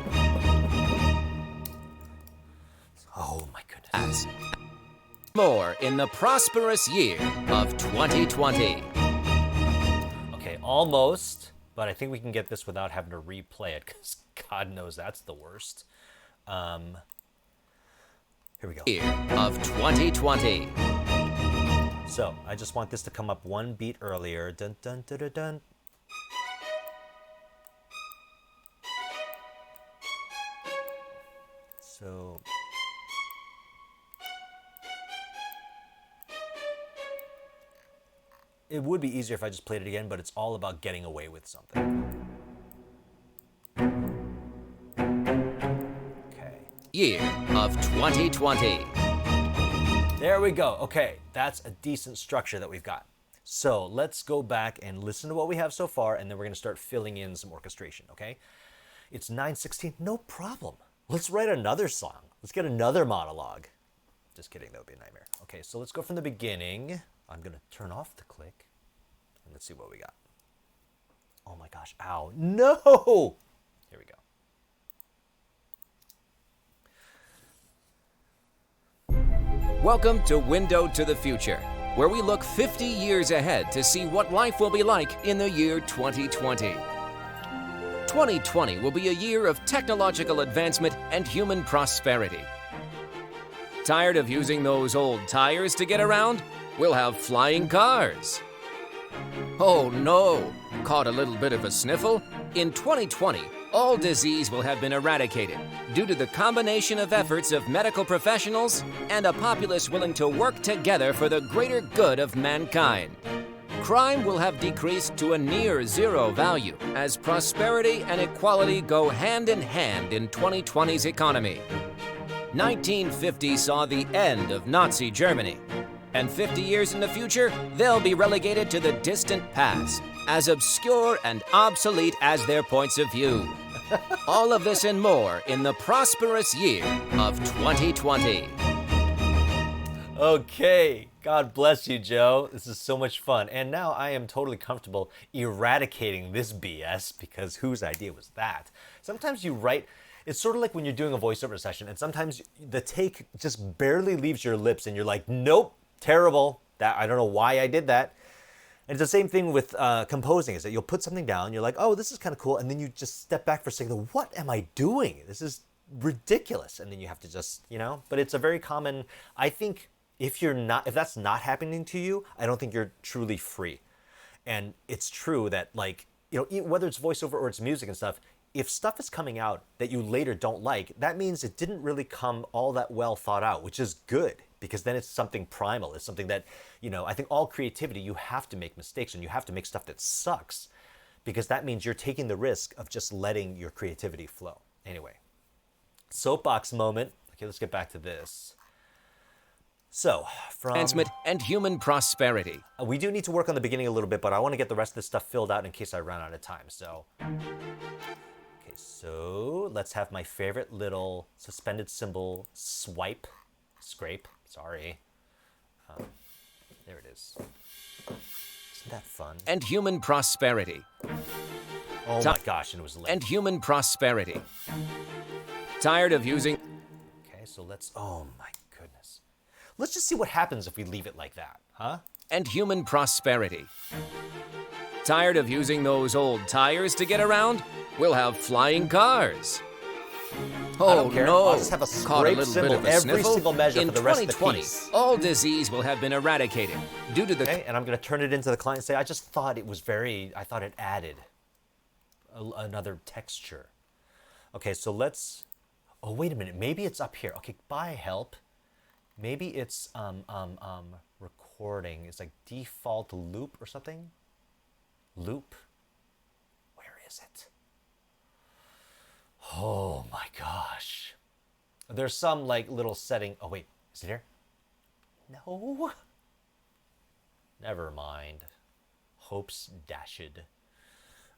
Oh my goodness. More in the prosperous year of 2020. Okay, almost, but I think we can get this without having to replay it, because God knows that's the worst. Here we go. Year of 2020. So, I just want this to come up one beat earlier. Dun dun dun dun dun. So... it would be easier if I just played it again, but it's all about getting away with something. Okay. Year of 2020. There we go. Okay, that's a decent structure that we've got. So let's go back and listen to what we have so far, and then we're going to start filling in some orchestration, okay? It's 9:16, no problem. Let's write another song. Let's get another monologue. Just kidding, that would be a nightmare. Okay, so let's go from the beginning. I'm going to turn off the click, and let's see what we got. Oh my gosh, ow, no! Here we go. Welcome to Window to the Future, where we look 50 years ahead to see what life will be like in the year 2020. 2020 will be a year of technological advancement and human prosperity. Tired of using those old tires to get around? We'll have flying cars. Oh no! Caught a little bit of a sniffle? In 2020, all disease will have been eradicated due to the combination of efforts of medical professionals and a populace willing to work together for the greater good of mankind. Crime will have decreased to a near zero value as prosperity and equality go hand in hand in 2020's economy. 1950 saw the end of Nazi Germany. And 50 years in the future, they'll be relegated to the distant past, as obscure and obsolete as their points of view. All of this and more in the prosperous year of 2020. Okay, God bless you, Joe. This is so much fun. And now I am totally comfortable eradicating this BS, because whose idea was that? Sometimes you write, it's sort of like when you're doing a voiceover session, and sometimes the take just barely leaves your lips and you're like, nope, terrible. That, I don't know why I did that. And it's the same thing with composing, is that you'll put something down, you're like, oh, this is kind of cool, and then you just step back for a second, what am I doing? This is ridiculous. And then you have to just, but it's a very common, I think if that's not happening to you, I don't think you're truly free. And it's true that, like, whether it's voiceover or it's music and stuff, if stuff is coming out that you later don't like, that means it didn't really come all that well thought out, which is good, because then it's something primal. It's something that, I think all creativity, you have to make mistakes and you have to make stuff that sucks, because that means you're taking the risk of just letting your creativity flow. Anyway, soapbox moment. Okay, let's get back to this. So, from Advancement and human prosperity. we do need to work on the beginning a little bit, but I want to get the rest of this stuff filled out in case I run out of time. So, okay, so let's have my favorite little suspended cymbal scrape. Sorry. There it is. Isn't that fun? And human prosperity. Oh my gosh, and it was late. And human prosperity. Tired of using... Okay, so oh my goodness. Let's just see what happens if we leave it like that, huh? And human prosperity. Tired of using those old tires to get around? We'll have flying cars. I don't care. No! I'll just have a Caught a scrape little cymbal bit of a every sniffle? single measure In for the rest of the 2020, piece. all disease will have been eradicated due to the... Okay, and I'm going to turn it into the client and say, I just thought it was I thought it added another texture. Okay, so oh, wait a minute. Maybe it's up here. Okay, bye, help. Maybe it's recording. It's like default loop or something. Loop. Where is it? Oh my gosh. There's some like little setting. Oh wait, is it here? No. Never mind. Hopes dashed.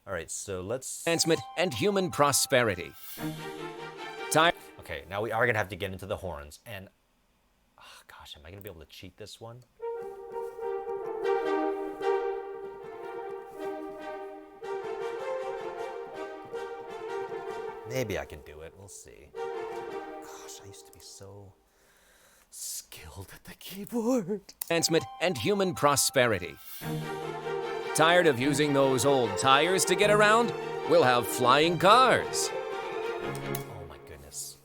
All right, so let's... Advancement and human prosperity. Okay, now we are gonna have to get into the horns, and gosh, am I gonna be able to cheat this one? Maybe I can do it. We'll see. Gosh, I used to be so skilled at the keyboard. Advancement and human prosperity. Tired of using those old tires to get around? We'll have flying cars. Oh my goodness.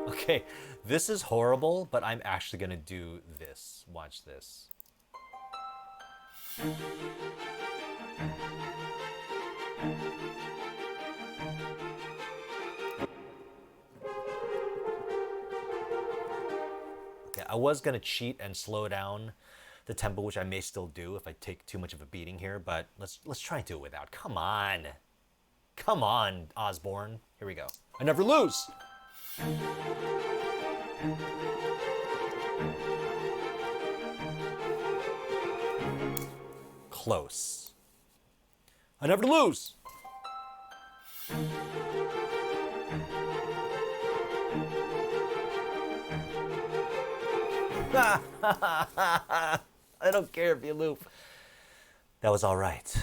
Okay, this is horrible, but I'm actually gonna do this. Watch this. Okay, I was gonna cheat and slow down the tempo, which I may still do if I take too much of a beating here, but let's try and do it without. Come on. Come on, Osborne. Here we go. I never lose. Close. I never lose. I don't care if you loop. That was all right.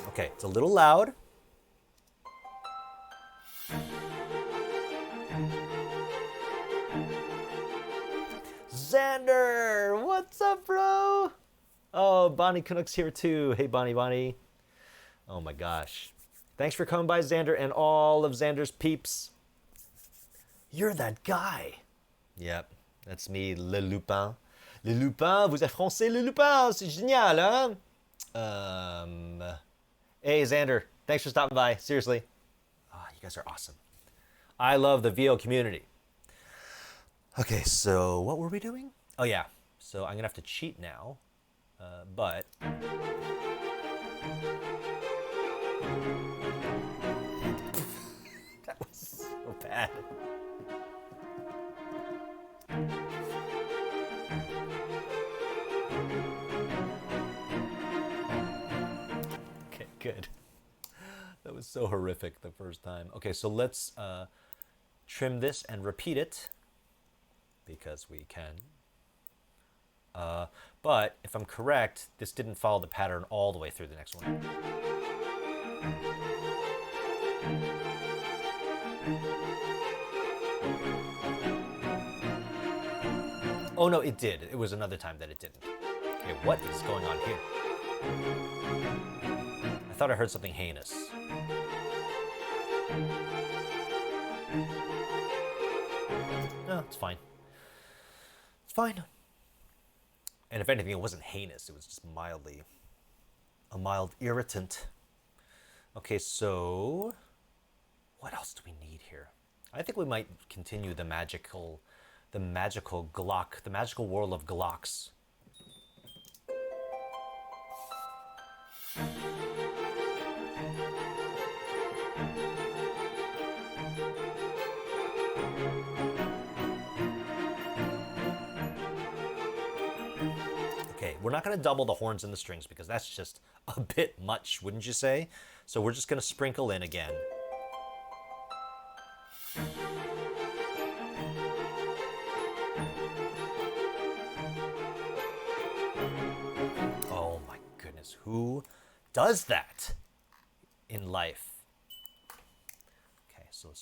Okay, it's a little loud. Xander, what's up, bro? Oh, Bonnie Canuck's here too. Hey, Bonnie. Oh my gosh. Thanks for coming by, Xander, and all of Xander's peeps. You're that guy. Yep, that's me, Le Lupin. Le Lupin, vous êtes français, Le Lupin, c'est génial, hein? Hey, Xander, thanks for stopping by, seriously. You guys are awesome. I love the VO community. Okay, so what were we doing? Oh yeah, so I'm gonna have to cheat now, but... That was so bad. Okay, good. That was so horrific the first time. Okay, so let's trim this and repeat it, because we can. But if I'm correct, this didn't follow the pattern all the way through the next one. Oh no, it did. It was another time that it didn't. Okay, what is going on here? I thought I heard something heinous. No, it's fine. It's fine. And if anything, it wasn't heinous. It was just a mild irritant. Okay, so what else do we need here? I think we might continue the magical Glock, the magical world of Glocks. Okay, we're not going to double the horns and the strings because that's just a bit much, wouldn't you say? So we're just going to sprinkle in again. Oh my goodness, who does that in life? Okay, so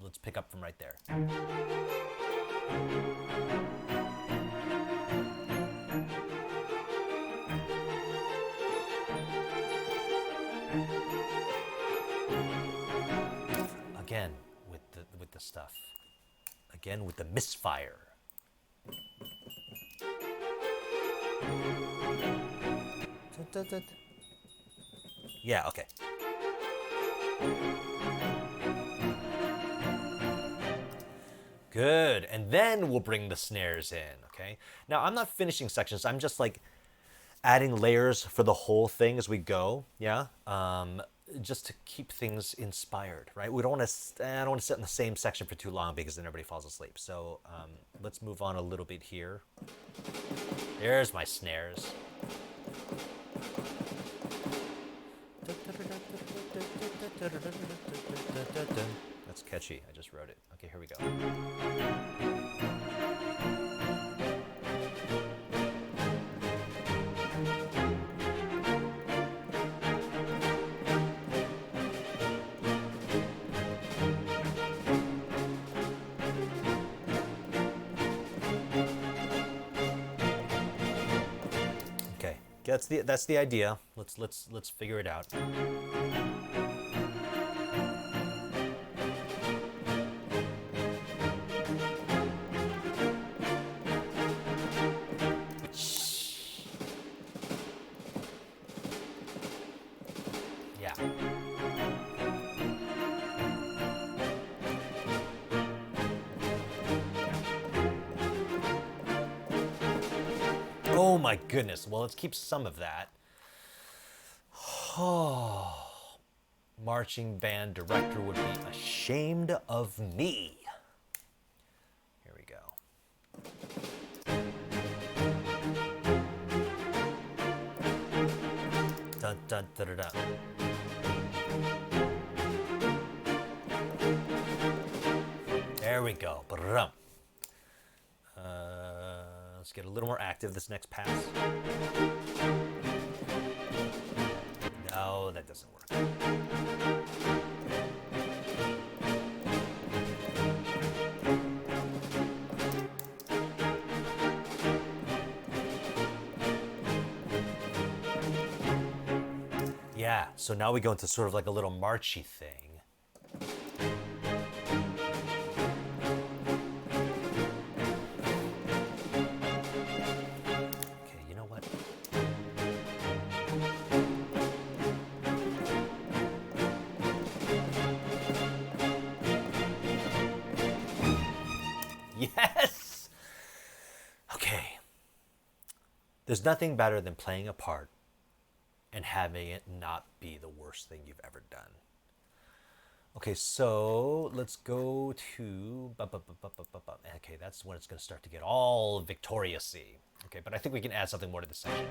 let's pick up from right there. Again with the stuff. Again with the misfire. Yeah, okay. Good, and then we'll bring the snares in, okay? Now, I'm not finishing sections. I'm just like adding layers for the whole thing as we go, yeah? Just to keep things inspired, right? We don't want to. I don't want to sit in the same section for too long because then everybody falls asleep. So let's move on a little bit here. There's my snares. That's catchy. I just wrote it. Okay, here we go. Okay, that's the idea. Let's figure it out. Yeah. Oh my goodness. Well, let's keep some of that. Oh, marching band director would be ashamed of me. Here we go. Dun dun da da da. There we go. Ba-dum. Let's get a little more active this next pass. No, that doesn't work. Yeah, so now we go into sort of like a little marchy thing. Yes! Okay. There's nothing better than playing a part and having it not be the worst thing you've ever done. Okay, so let's go to... Okay, that's when it's going to start to get all victorious-y. Okay, but I think we can add something more to this section.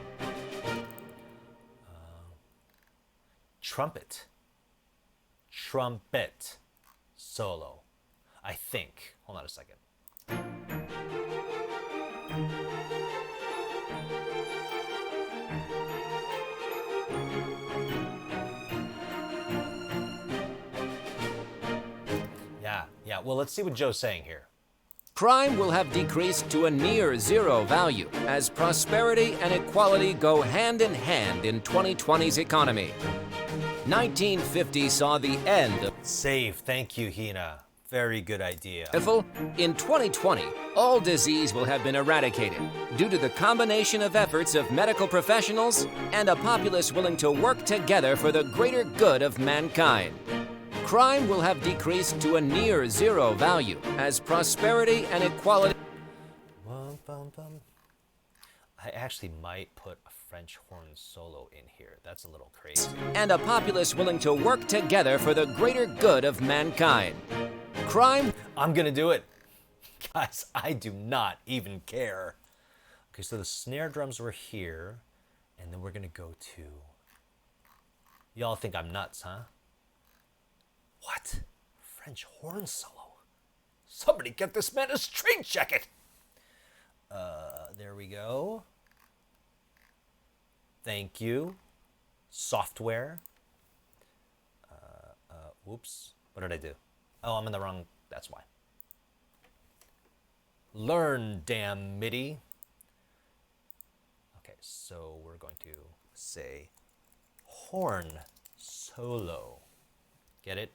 Trumpet. Trumpet solo. I think. Hold on a second. Yeah, Yeah, well, let's see what Joe's saying here. Crime will have decreased to a near zero value as prosperity and equality go hand in hand in 2020's economy. 1950 saw the end of Save. Thank you, Hina. Very good idea. In 2020, all disease will have been eradicated due to the combination of efforts of medical professionals and a populace willing to work together for the greater good of mankind. Crime will have decreased to a near zero value as prosperity and equality. Bum, bum, bum. I actually might put a French horn solo in here. That's a little crazy. And a populace willing to work together for the greater good of mankind. Crime. I'm gonna do it. Guys, I do not even care. Okay, so the snare drums were here, and then we're gonna go to... Y'all think I'm nuts, huh? What? French horn solo? Somebody get this man a straight jacket! There we go. Thank you. Software. Whoops. What did I do? Oh, I'm in the wrong... That's why. Learn, damn MIDI. Okay, so we're going to say horn solo. Get it?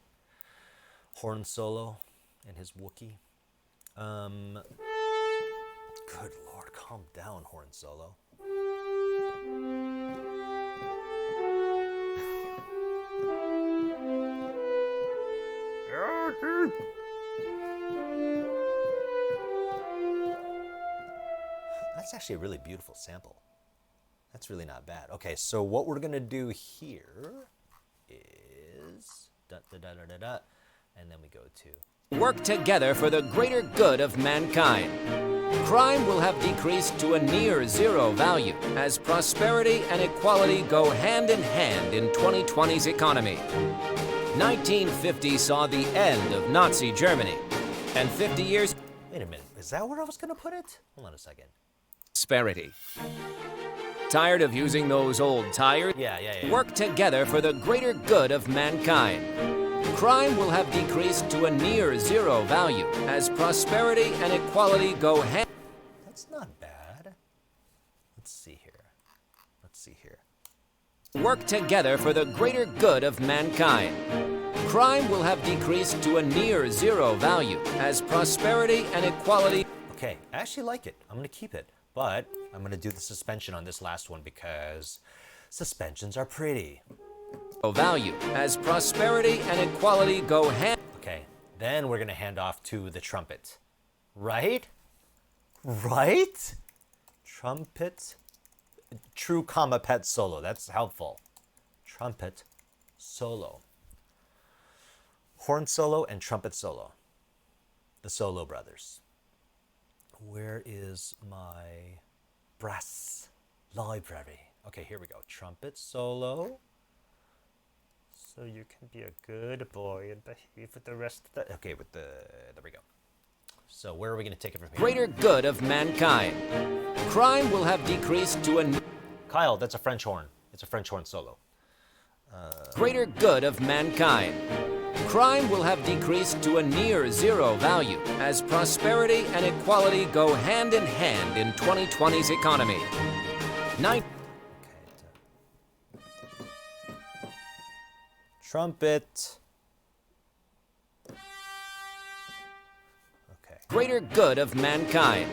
Horn solo and his Wookiee. Good Lord, calm down, horn solo. That's actually a really beautiful sample. That's really not bad. Okay, so what we're gonna do here is da da da da da da, and then we go to Work together for the greater good of mankind. Crime will have decreased to a near zero value as prosperity and equality go hand in hand in 2020's economy. 1950 saw the end of Nazi Germany, and 50 years. Wait a minute, is that where I was gonna put it? Hold on a second. Prosperity. Tired of using those old tires? Yeah. Work together for the greater good of mankind. Crime will have decreased to a near zero value as prosperity and equality go hand. That's not bad. Let's see here. Work together for the greater good of mankind. Crime will have decreased to a near zero value as prosperity and equality. Okay, I actually like it. I'm gonna keep it, but I'm gonna do the suspension on this last one because suspensions are pretty. Value as prosperity and equality go hand. Okay, then we're gonna hand off to the trumpet. Right? Right? Trumpet. True comma pet solo. That's helpful. Trumpet solo. Horn solo and trumpet solo. The Solo Brothers. Where is my brass library? Okay, here we go. Trumpet solo. So you can be a good boy and behave with the rest of the... Okay, there we go. So where are we going to take it from here? Greater good of mankind. Crime will have decreased to a... Kyle, that's a French horn. It's a French horn solo. Greater good of mankind. Crime will have decreased to a near zero value as prosperity and equality go hand in hand in 2020's economy. Trumpet. Okay. Greater good of mankind.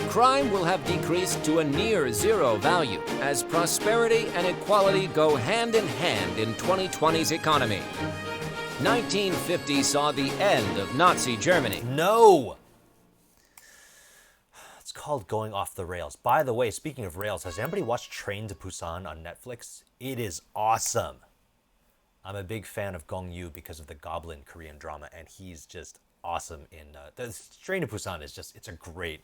Crime will have decreased to a near zero value as prosperity and equality go hand in hand in 2020's economy. 1950 saw the end of Nazi Germany. No! It's called Going Off the Rails. By the way, speaking of rails, has anybody watched Train to Busan on Netflix? It is awesome. I'm a big fan of Gong Yoo because of the Goblin Korean drama, and he's just awesome in... the Train to Busan is just... It's a great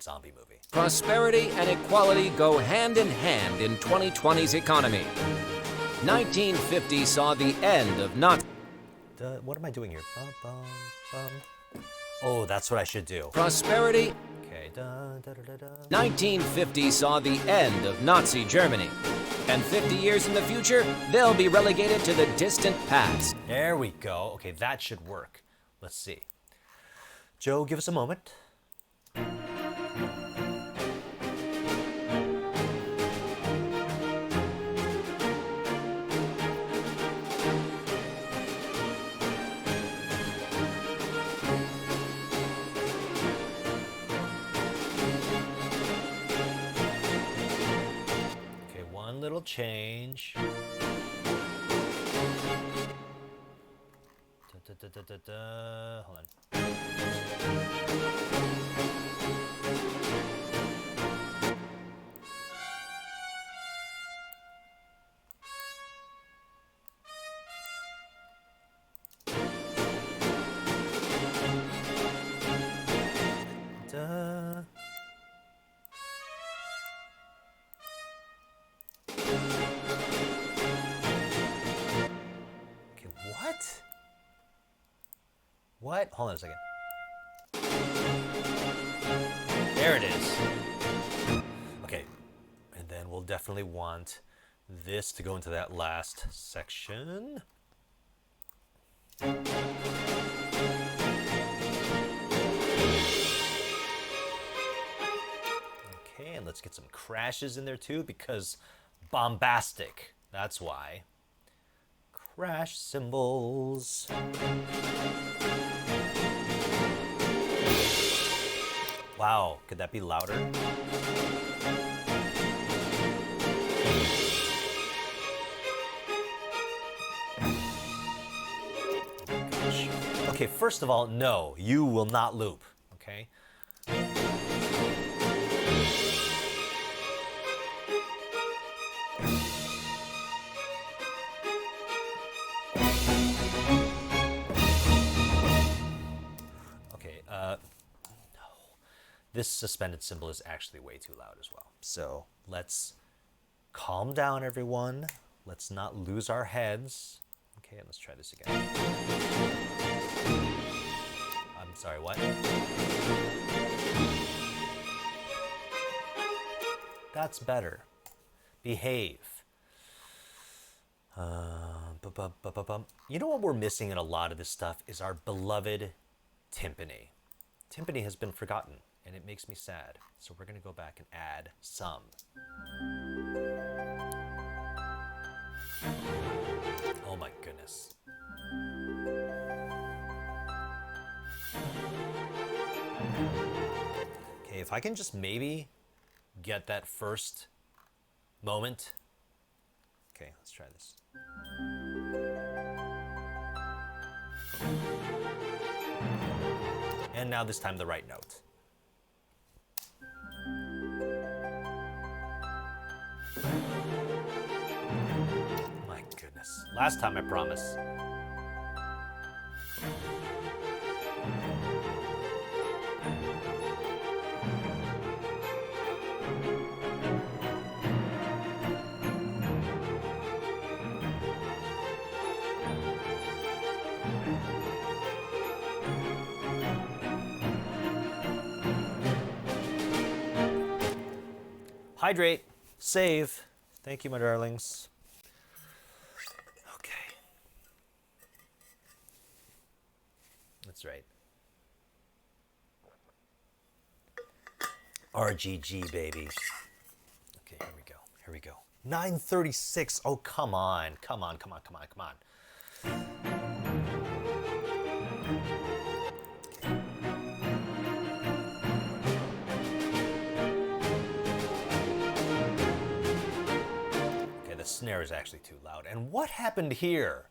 zombie movie. Prosperity and equality go hand in hand in 2020's economy. 1950 saw the end of Nazi... What am I doing here? Bum, bum, bum. Oh, that's what I should do. Prosperity. Okay. 1950 saw the end of Nazi Germany. And 50 years in the future, they'll be relegated to the distant past. There we go. Okay, that should work. Let's see. Joe, give us a moment. Okay, one little change. Hold on. Da. Okay, what? What? Hold on a second. There it is. Okay, and then we'll definitely want this to go into that last section. Okay, and let's get some crashes in there too, because bombastic. That's why. Crash cymbals. Wow, could that be louder? Gosh. Okay, first of all, no, you will not loop, okay? Okay, no. This suspended cymbal is actually way too loud as well. So let's calm down, everyone. Let's not lose our heads. Okay, let's try this again. I'm sorry, what? That's better. Behave. You know what we're missing in a lot of this stuff is our beloved timpani. Timpani has been forgotten, and it makes me sad. So we're going to go back and add some. Oh my goodness. Okay, if I can just maybe get that first moment. Okay, let's try this. And now this time the right note. My goodness. Last time, I promise. Hydrate, save. Thank you, my darlings. Okay. That's right. RGG, baby. Okay, here we go. Here we go. 9:36. Oh, come on. Come on, come on, come on, come on. The snare is actually too loud. And what happened here?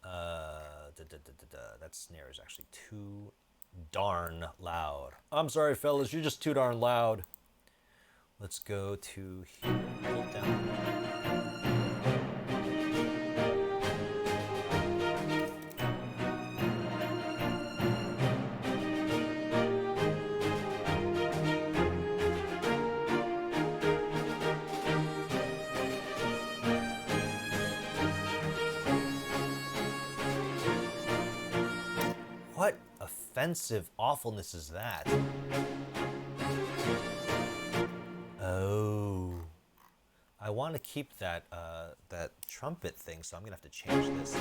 That snare is actually too darn loud. I'm sorry, fellas, you're just too darn loud. Let's go to here. Hold down. What offensive awfulness is that? Oh. I want to keep that that trumpet thing, so I'm gonna have to change this.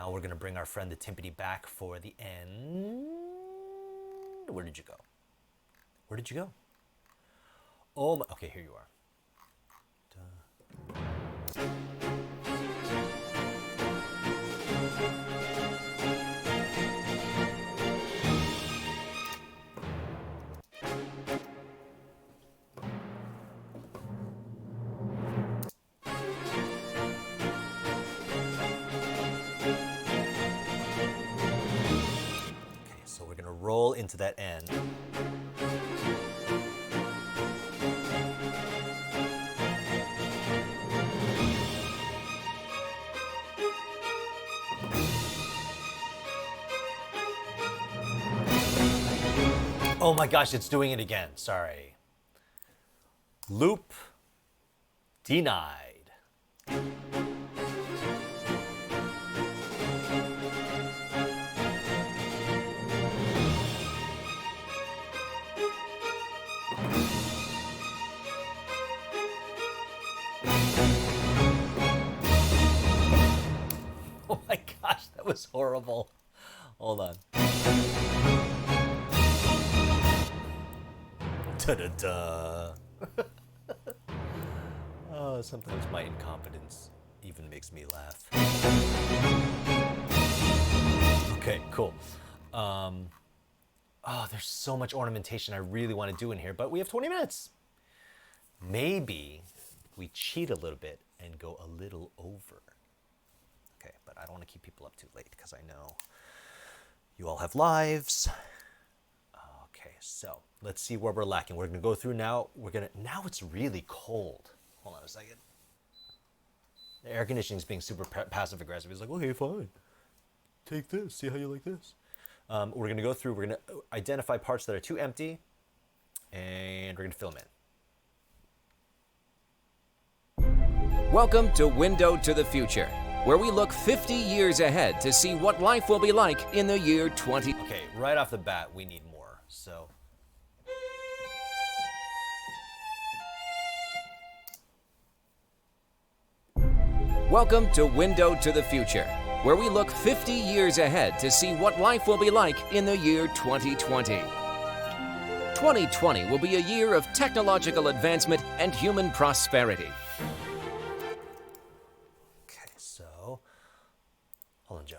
now we're going to bring our friend the timpani back for the end. Where did you go? Where did you go? Oh, okay, here you are. So we're going to roll into that end. Oh my gosh, it's doing it again. Sorry. Loop denied. Oh my gosh, that was horrible. Hold on. Da-da-da. Oh, sometimes my incompetence even makes me laugh. Okay, cool. Oh, there's so much ornamentation I really want to do in here, but we have 20 minutes. Maybe we cheat a little bit and go a little over. Okay, but I don't want to keep people up too late because I know you all have lives. Okay, so let's see where we're lacking. We're gonna go through now. Now it's really cold. Hold on a second. The air conditioning is being super passive aggressive. It's like, okay, fine. Take this. See how you like this. We're gonna go through. We're gonna identify parts that are too empty, and we're gonna fill them in. Welcome to Window to the Future, where we look 50 years ahead to see what life will be like in the year 20. Okay, right off the bat, we need more. So. Welcome to Window to the Future, where we look 50 years ahead to see what life will be like in the year 2020. 2020 will be a year of technological advancement and human prosperity. Okay, so hold on, Joe.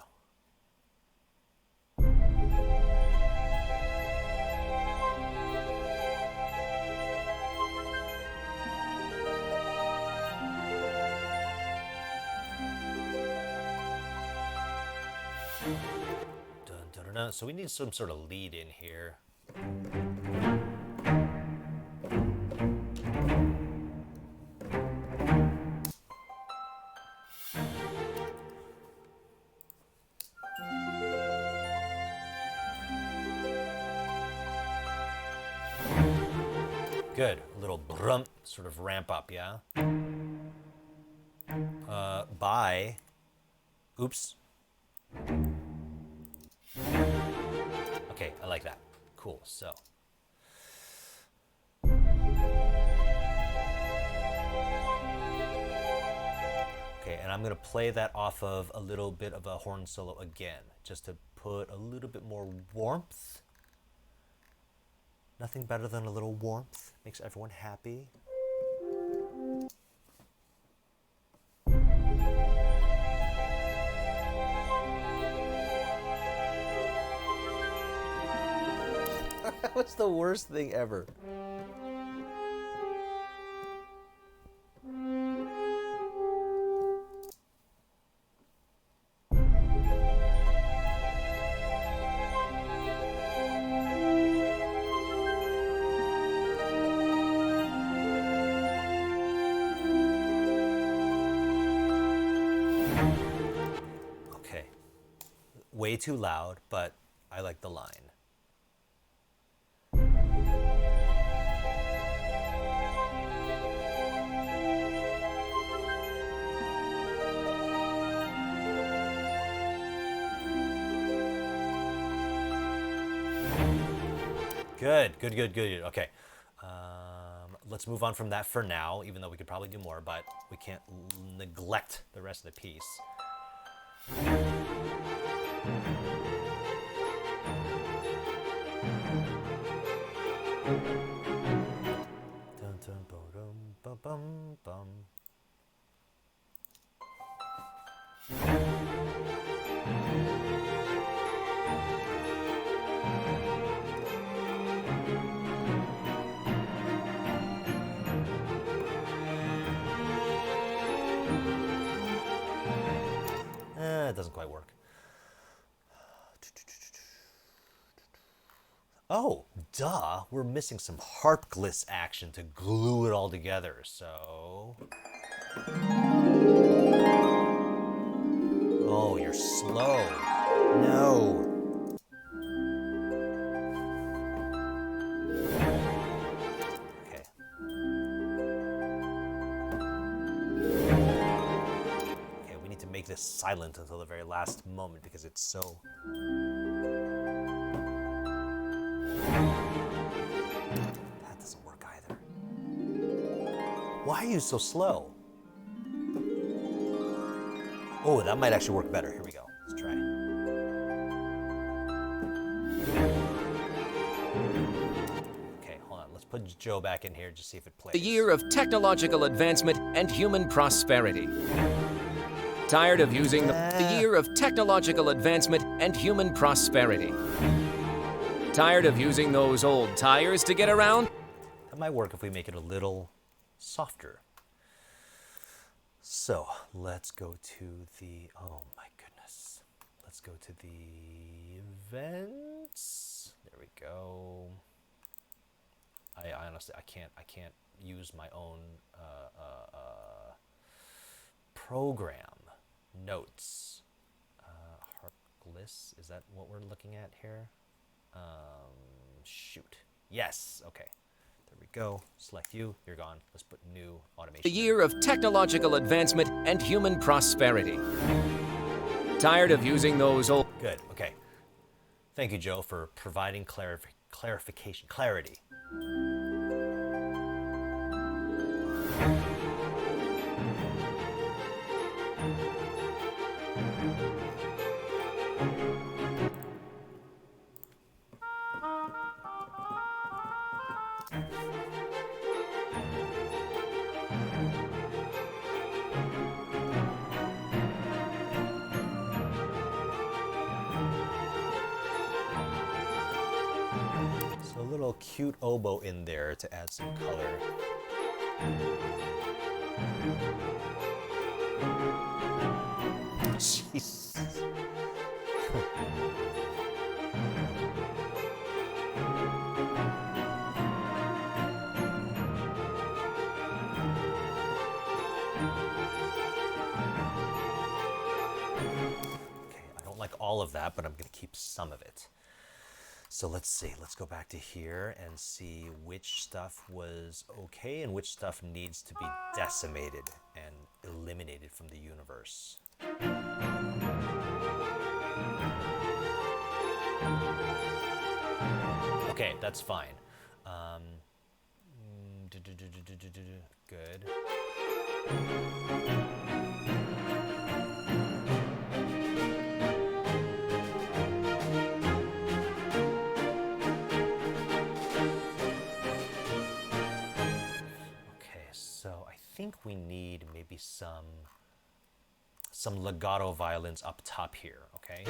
So we need some sort of lead in here. Good. A little brum, sort of ramp up, yeah? Bye. Oops. Okay, I like that. Cool, so. Okay, and I'm gonna play that off of a little bit of a horn solo again, just to put a little bit more warmth. Nothing better than a little warmth. Makes everyone happy. That was the worst thing ever. Okay. Way too loud, but I like the line. Good, good, good, good. Okay. Let's move on from that for now, even though we could probably do more, but we can't neglect the rest of the piece. Dun, dun, ba-dum, ba-bum, bum. It doesn't quite work. Oh, duh, we're missing some harp gliss action to glue it all together, so... Oh, you're slow. No. Okay. Okay, we need to make this silent until the very last moment because it's so... That doesn't work either. Why are you so slow? Oh, that might actually work better. Here we go. Let's try. Okay, hold on. Let's put Joe back in here, just see if it plays. A year of technological advancement and human prosperity. Tired of using the year of technological advancement and human prosperity. Tired of using those old tires to get around? That might work if we make it a little softer. So let's go to the, oh my goodness. Let's go to the events. There we go. I honestly, I can't use my own program. Notes. Harp gliss, is that what we're looking at here? Shoot. Yes, okay. There we go. Select you. You're gone. Let's put new automation. A year of technological advancement and human prosperity. Tired of using those old... Good. Okay. Thank you, Joe, for providing clarification, clarity. So a little cute oboe in there to add some color. Jeez. All of that, but I'm going to keep some of it. So let's see. Let's go back to here and see which stuff was okay and which stuff needs to be decimated and eliminated from the universe. Okay, that's fine. Good. I think we need maybe some legato violins up top here, okay?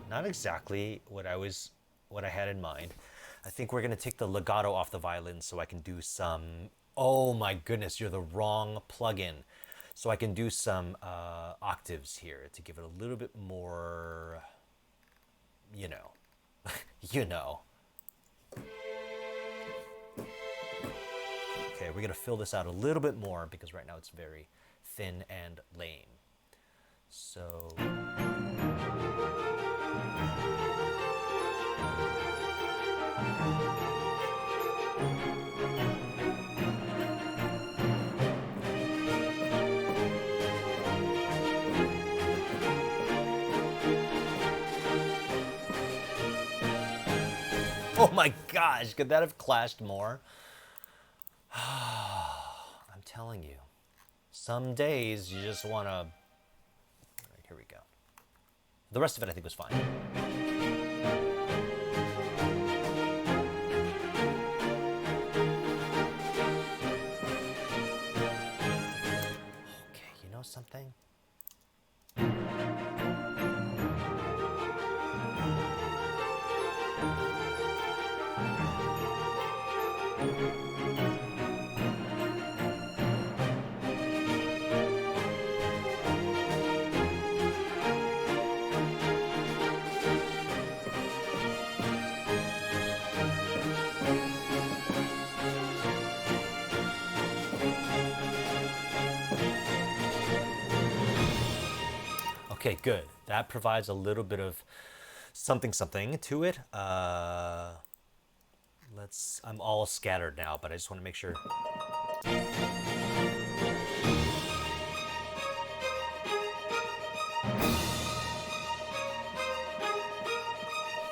Not exactly what I had in mind. I think we're gonna take the legato off the violin so I can do some, oh my goodness, you're the wrong plugin. So I can do some octaves here to give it a little bit more, you know, you know. Okay, we're gonna fill this out a little bit more because right now it's very thin and lame. So. Oh my gosh, could that have clashed more? I'm telling you, some days you just want to... All right, here we go. The rest of it I think was fine. Okay, you know something? Okay, good. That provides a little bit of something to it. I'm all scattered now, but I just want to make sure. Okay,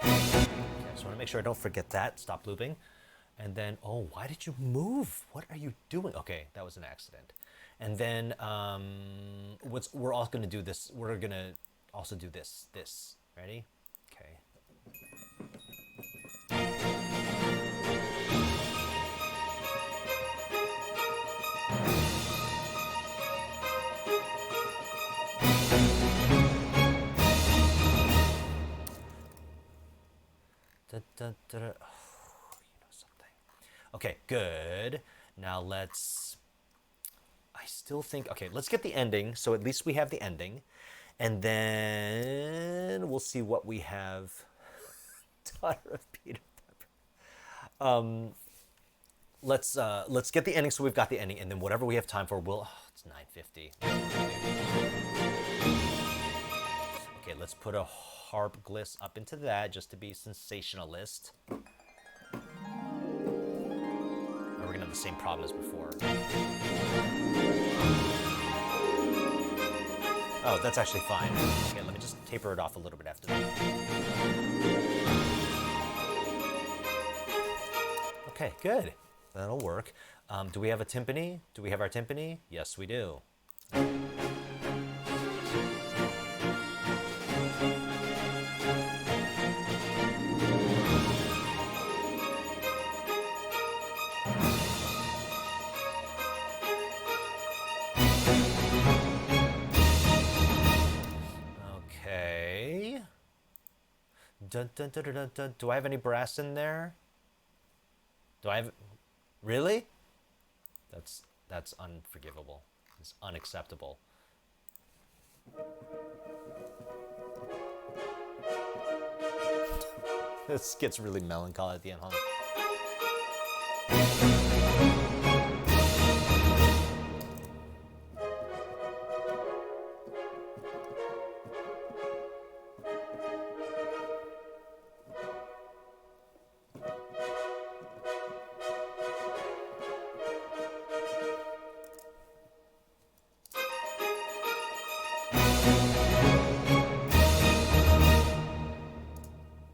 I just want to make sure I don't forget that. Stop looping. And then, oh, why did you move? What are you doing? Okay, that was an accident. And then we're also going to do this. We're going to also do this. Ready? Okay. Oh, you know something. Okay, good. Now let's... I still think, okay, let's get the ending, so at least we have the ending, and then we'll see what we have. Daughter of Peter Pepper. Let's get the ending, so we've got the ending, and then whatever we have time for, it's 9:50. Okay, let's put a harp gliss up into that, just to be sensationalist. We're gonna have the same problem as before. Oh, that's actually fine. Okay, let me just taper it off a little bit after that. Okay, good. That'll work. Do we have a timpani? Do we have our timpani? Yes, we do. Okay. Dun, dun, dun, dun, dun, dun. Do I have any brass in there? Do I have... Really? That's unforgivable. It's unacceptable. This gets really melancholy at the end, huh?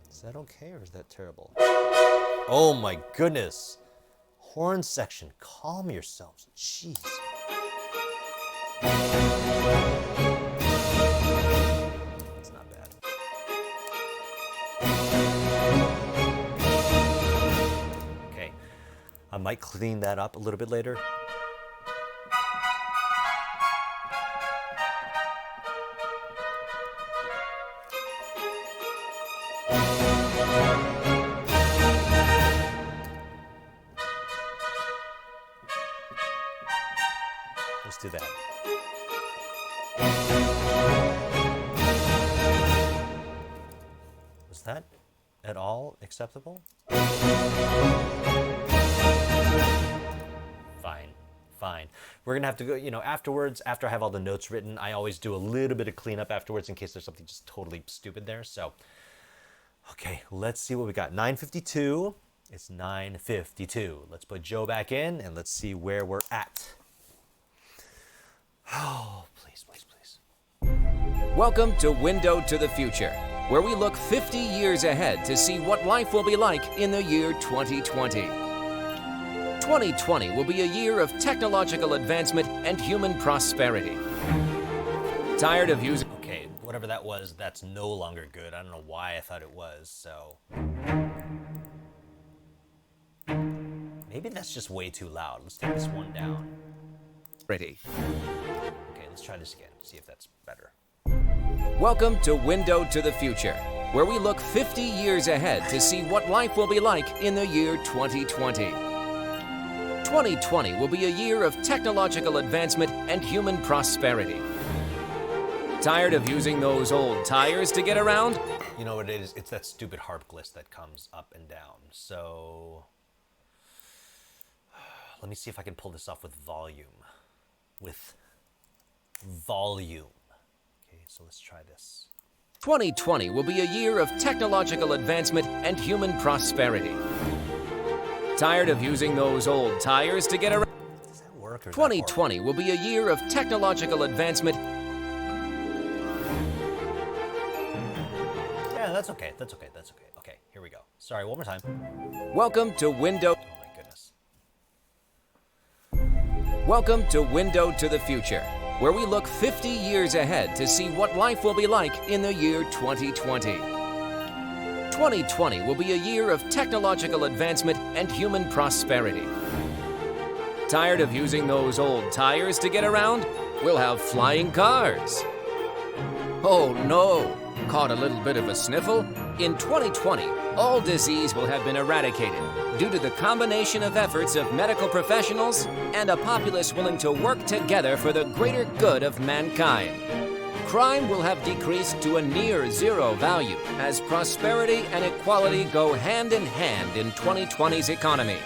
Is that okay or is that terrible? Oh my goodness. Horn section, calm yourselves. Jeez. It's not bad. Okay. I might clean that up a little bit later. Let's do that. Was that at all acceptable? Fine. We're gonna have to go, afterwards, after I have all the notes written, I always do a little bit of cleanup afterwards in case there's something just totally stupid there. So, okay, let's see what we got. 9:52. It's 9:52. Let's put Joe back in and let's see where we're at. Oh, please. Welcome to Window to the Future. where we look 50 years ahead to see what life will be like in the year 2020. 2020 will be a year of technological advancement and human prosperity. Tired of using... Okay, whatever that was, that's no longer good. I don't know why I thought it was, so... Maybe that's just way too loud. Let's take this one down. Ready. Okay, let's try this again, see if that's better. Welcome to Window to the Future, where we look 50 years ahead to see what life will be like in the year 2020. 2020 will be a year of technological advancement and human prosperity. Tired of using those old tires to get around? You know what it is? It's that stupid harp glitch that comes up and down. So let me see if I can pull this off with volume. Okay, so let's try this. 2020 will be a year of technological advancement and human prosperity. Tired of using those old tires to get around? Does that work? Or is that 2020 will be a year of technological advancement. Yeah, that's okay. That's okay. That's okay. Okay, here we go. Sorry, one more time. Welcome to Window. Oh my goodness. Welcome to Window to the Future, where we look 50 years ahead to see what life will be like in the year 2020. 2020 will be a year of technological advancement and human prosperity. Tired of using those old tires to get around? We'll have flying cars. Oh no! Caught a little bit of a sniffle? In 2020, all disease will have been eradicated due to the combination of efforts of medical professionals and a populace willing to work together for the greater good of mankind. Crime will have decreased to a near zero value as prosperity and equality go hand in hand in 2020's economy.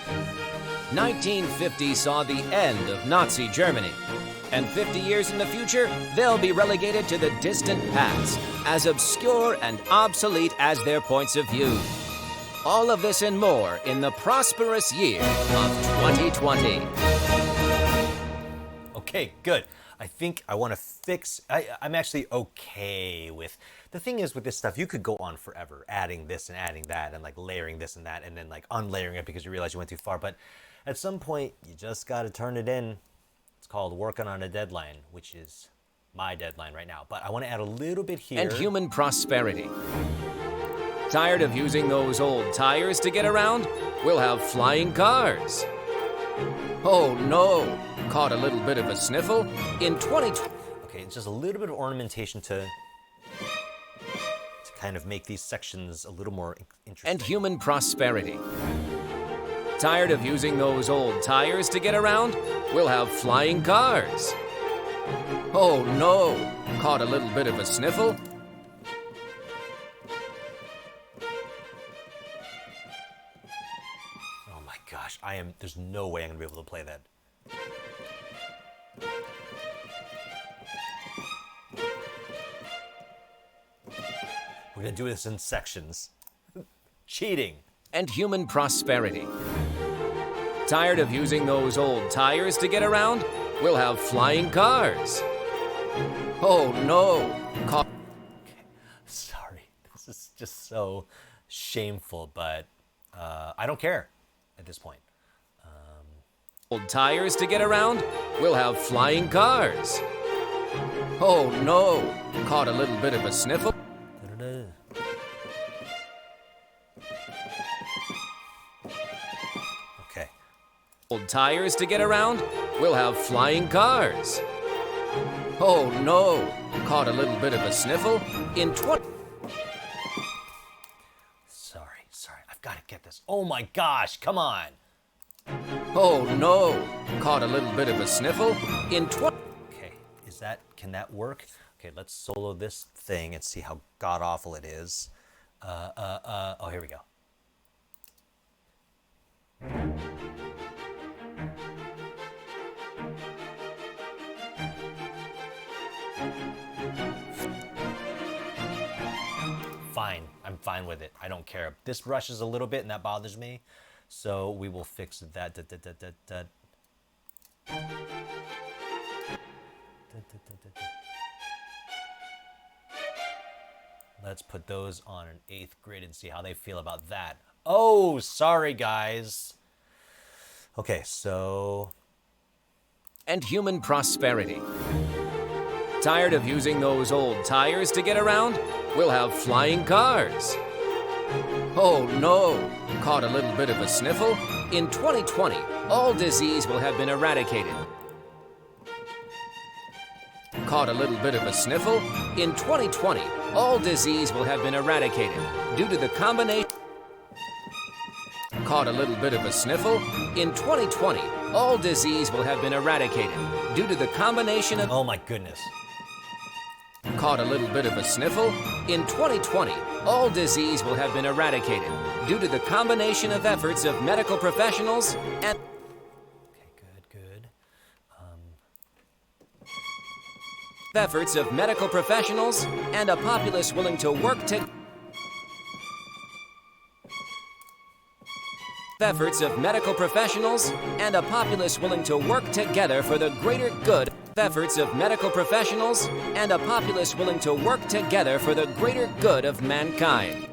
1950 saw the end of Nazi Germany, and 50 years in the future, they'll be relegated to the distant past, as obscure and obsolete as their points of view. All of this and more in the prosperous year of 2020. Okay, good. I think I want to fix... I'm actually okay with... The thing is with this stuff, you could go on forever, adding this and adding that, and like layering this and that, and then like unlayering it because you realize you went too far. But at some point, you just got to turn it in. It's called working on a deadline, which is my deadline right now. But I want to add a little bit here. And human prosperity. Tired of using those old tires to get around? We'll have flying cars. Oh no! Caught a little bit of a sniffle? In 2020... Okay, it's just a little bit of ornamentation to kind of make these sections a little more interesting. And human prosperity. Tired of using those old tires to get around? We'll have flying cars. Oh no! Caught a little bit of a sniffle? Oh my gosh, there's no way I'm gonna be able to play that. We're gonna do this in sections. Cheating. And human prosperity. Tired of using those old tires to get around? We'll have flying cars. Oh no! Sorry, this is just so shameful, but I don't care at this point. Old tires to get around? We'll have flying cars. Oh no! Caught a little bit of a sniffle? Okay. Old tires to get around? We'll have flying cars. Oh no! Caught a little bit of a sniffle? In 20... Sorry, I've got to get this. Oh my gosh, come on! Oh no! Caught a little bit of a sniffle? In 20... Okay, can that work? Okay, let's solo this thing and see how god-awful it is. Oh, here we go. Fine, I'm fine with it. I don't care. This rushes a little bit and that bothers me, so we will fix that. Let's put those on an 8th grid and see how they feel about that. Oh, sorry, guys. Okay, so... And human prosperity. Tired of using those old tires to get around? We'll have flying cars. Oh no! Caught a little bit of a sniffle? In 2020, all disease will have been eradicated. Caught a little bit of a sniffle? In 2020, all disease will have been eradicated due to the combination. Caught a little bit of a sniffle? In 2020, all disease will have been eradicated due to the combination of. Oh my goodness. Caught a little bit of a sniffle? In 2020, all disease will have been eradicated due to the combination of efforts of medical professionals and. Okay, good. Efforts of medical professionals and a populace willing to work to. Efforts of medical professionals and a populace willing to work together for the greater good. Efforts of medical professionals and a populace willing to work together for the greater good of mankind.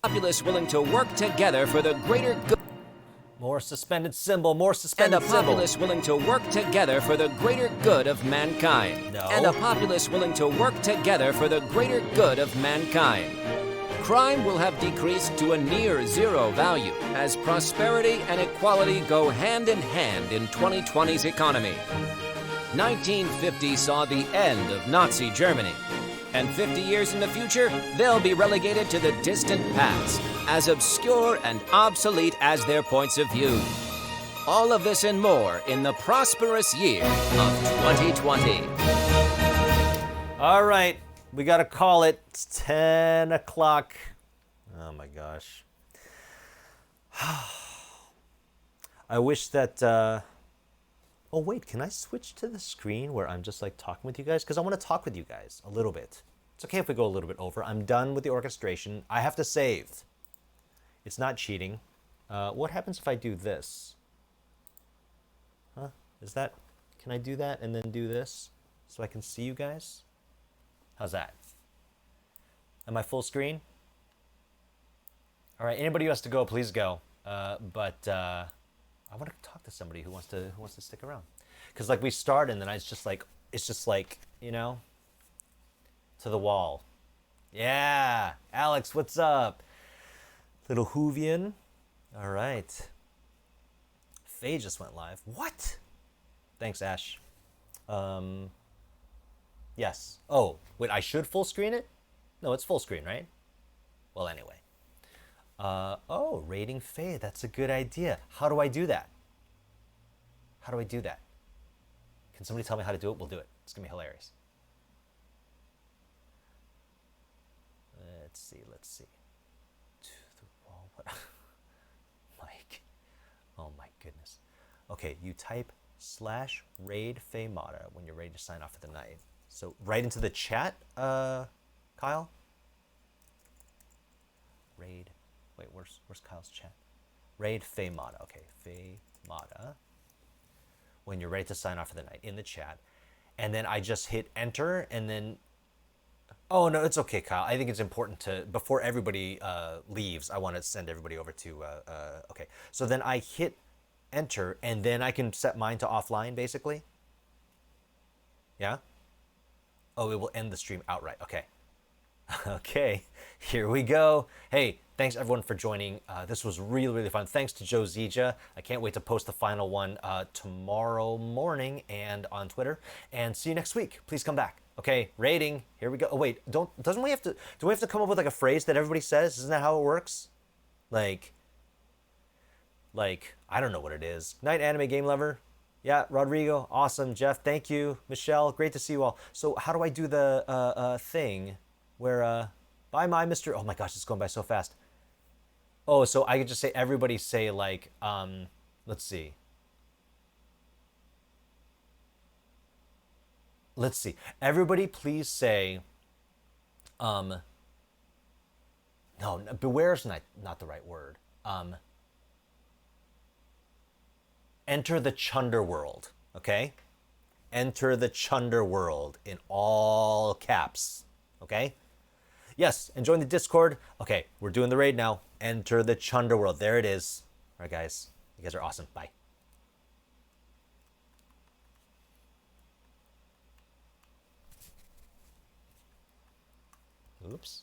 Populace willing to work together for the greater good. More suspended cymbal, more And suspended a cymbal. populace willing to work together for the greater good of mankind. No. And a populace willing to work together for the greater good of mankind. Crime will have decreased to a near zero value as prosperity and equality go hand in 2020's economy. 1950 saw the end of Nazi Germany. And 50 years in the future, they'll be relegated to the distant past, as obscure and obsolete as their points of view. All of this and more in the prosperous year of 2020. All right, we got to call it. It's 10 o'clock. Oh my gosh. I wish that... Oh wait, can I switch to the screen where I'm just like talking with you guys? Because I want to talk with you guys a little bit. It's okay if we go a little bit over. I'm done with the orchestration. I have to save. It's not cheating. What happens if I do this? Huh? Is that... Can I do that and then do this so I can see you guys? How's that? Am I full screen? All right, anybody who has to go, please go. I want to talk to somebody who wants to stick around, because like we start and then it's just like you know, to the wall. Yeah, Alex, what's up? Little Hoovian. All right. Faye just went live. What? Thanks, Ash. Yes. Oh, wait, I should full screen it? No, it's full screen, right? Well, anyway. Oh, rating Faye. That's a good idea. How do I do that? How do I do that? Can somebody tell me how to do it? We'll do it. It's going to be hilarious. Let's see. To the wall. What? Mike. Oh, my goodness. Okay, you type /raid Faye Mata when you're ready to sign off for the night. So right into the chat, Kyle. Raid. Wait, where's Kyle's chat? Raid Faye Mata. Okay, Faye Mata. When you're ready to sign off for the night in the chat, and then I just hit enter, and then. Oh no, it's okay, Kyle. I think it's important to before everybody leaves. I want to send everybody over to. Okay, so then I hit enter, and then I can set mine to offline, basically. Yeah. Oh, it will end the stream outright. Okay. Okay, here we go. Hey, thanks everyone for joining. This was really, really fun. Thanks to Joe Zija. I can't wait to post the final one tomorrow morning and on Twitter. And see you next week. Please come back. Okay, rating. Here we go. Oh wait, do we have to come up with like a phrase that everybody says? Isn't that how it works? Like I don't know what it is. Night Anime Game Lover. Yeah, Rodrigo, awesome. Jeff, thank you. Michelle, great to see you all. So how do I do the thing where bye my Mr. Oh my gosh, it's going by so fast. Oh, so I could just say everybody say like let's see. Everybody please say no, beware's not the right word. Enter the Chunder world, okay? Enter the Chunder world in all caps. okay? Yes, and join the Discord. Okay, we're doing the raid now. Enter the Chunder World. There it is. All right, guys. You guys are awesome. Bye. Oops.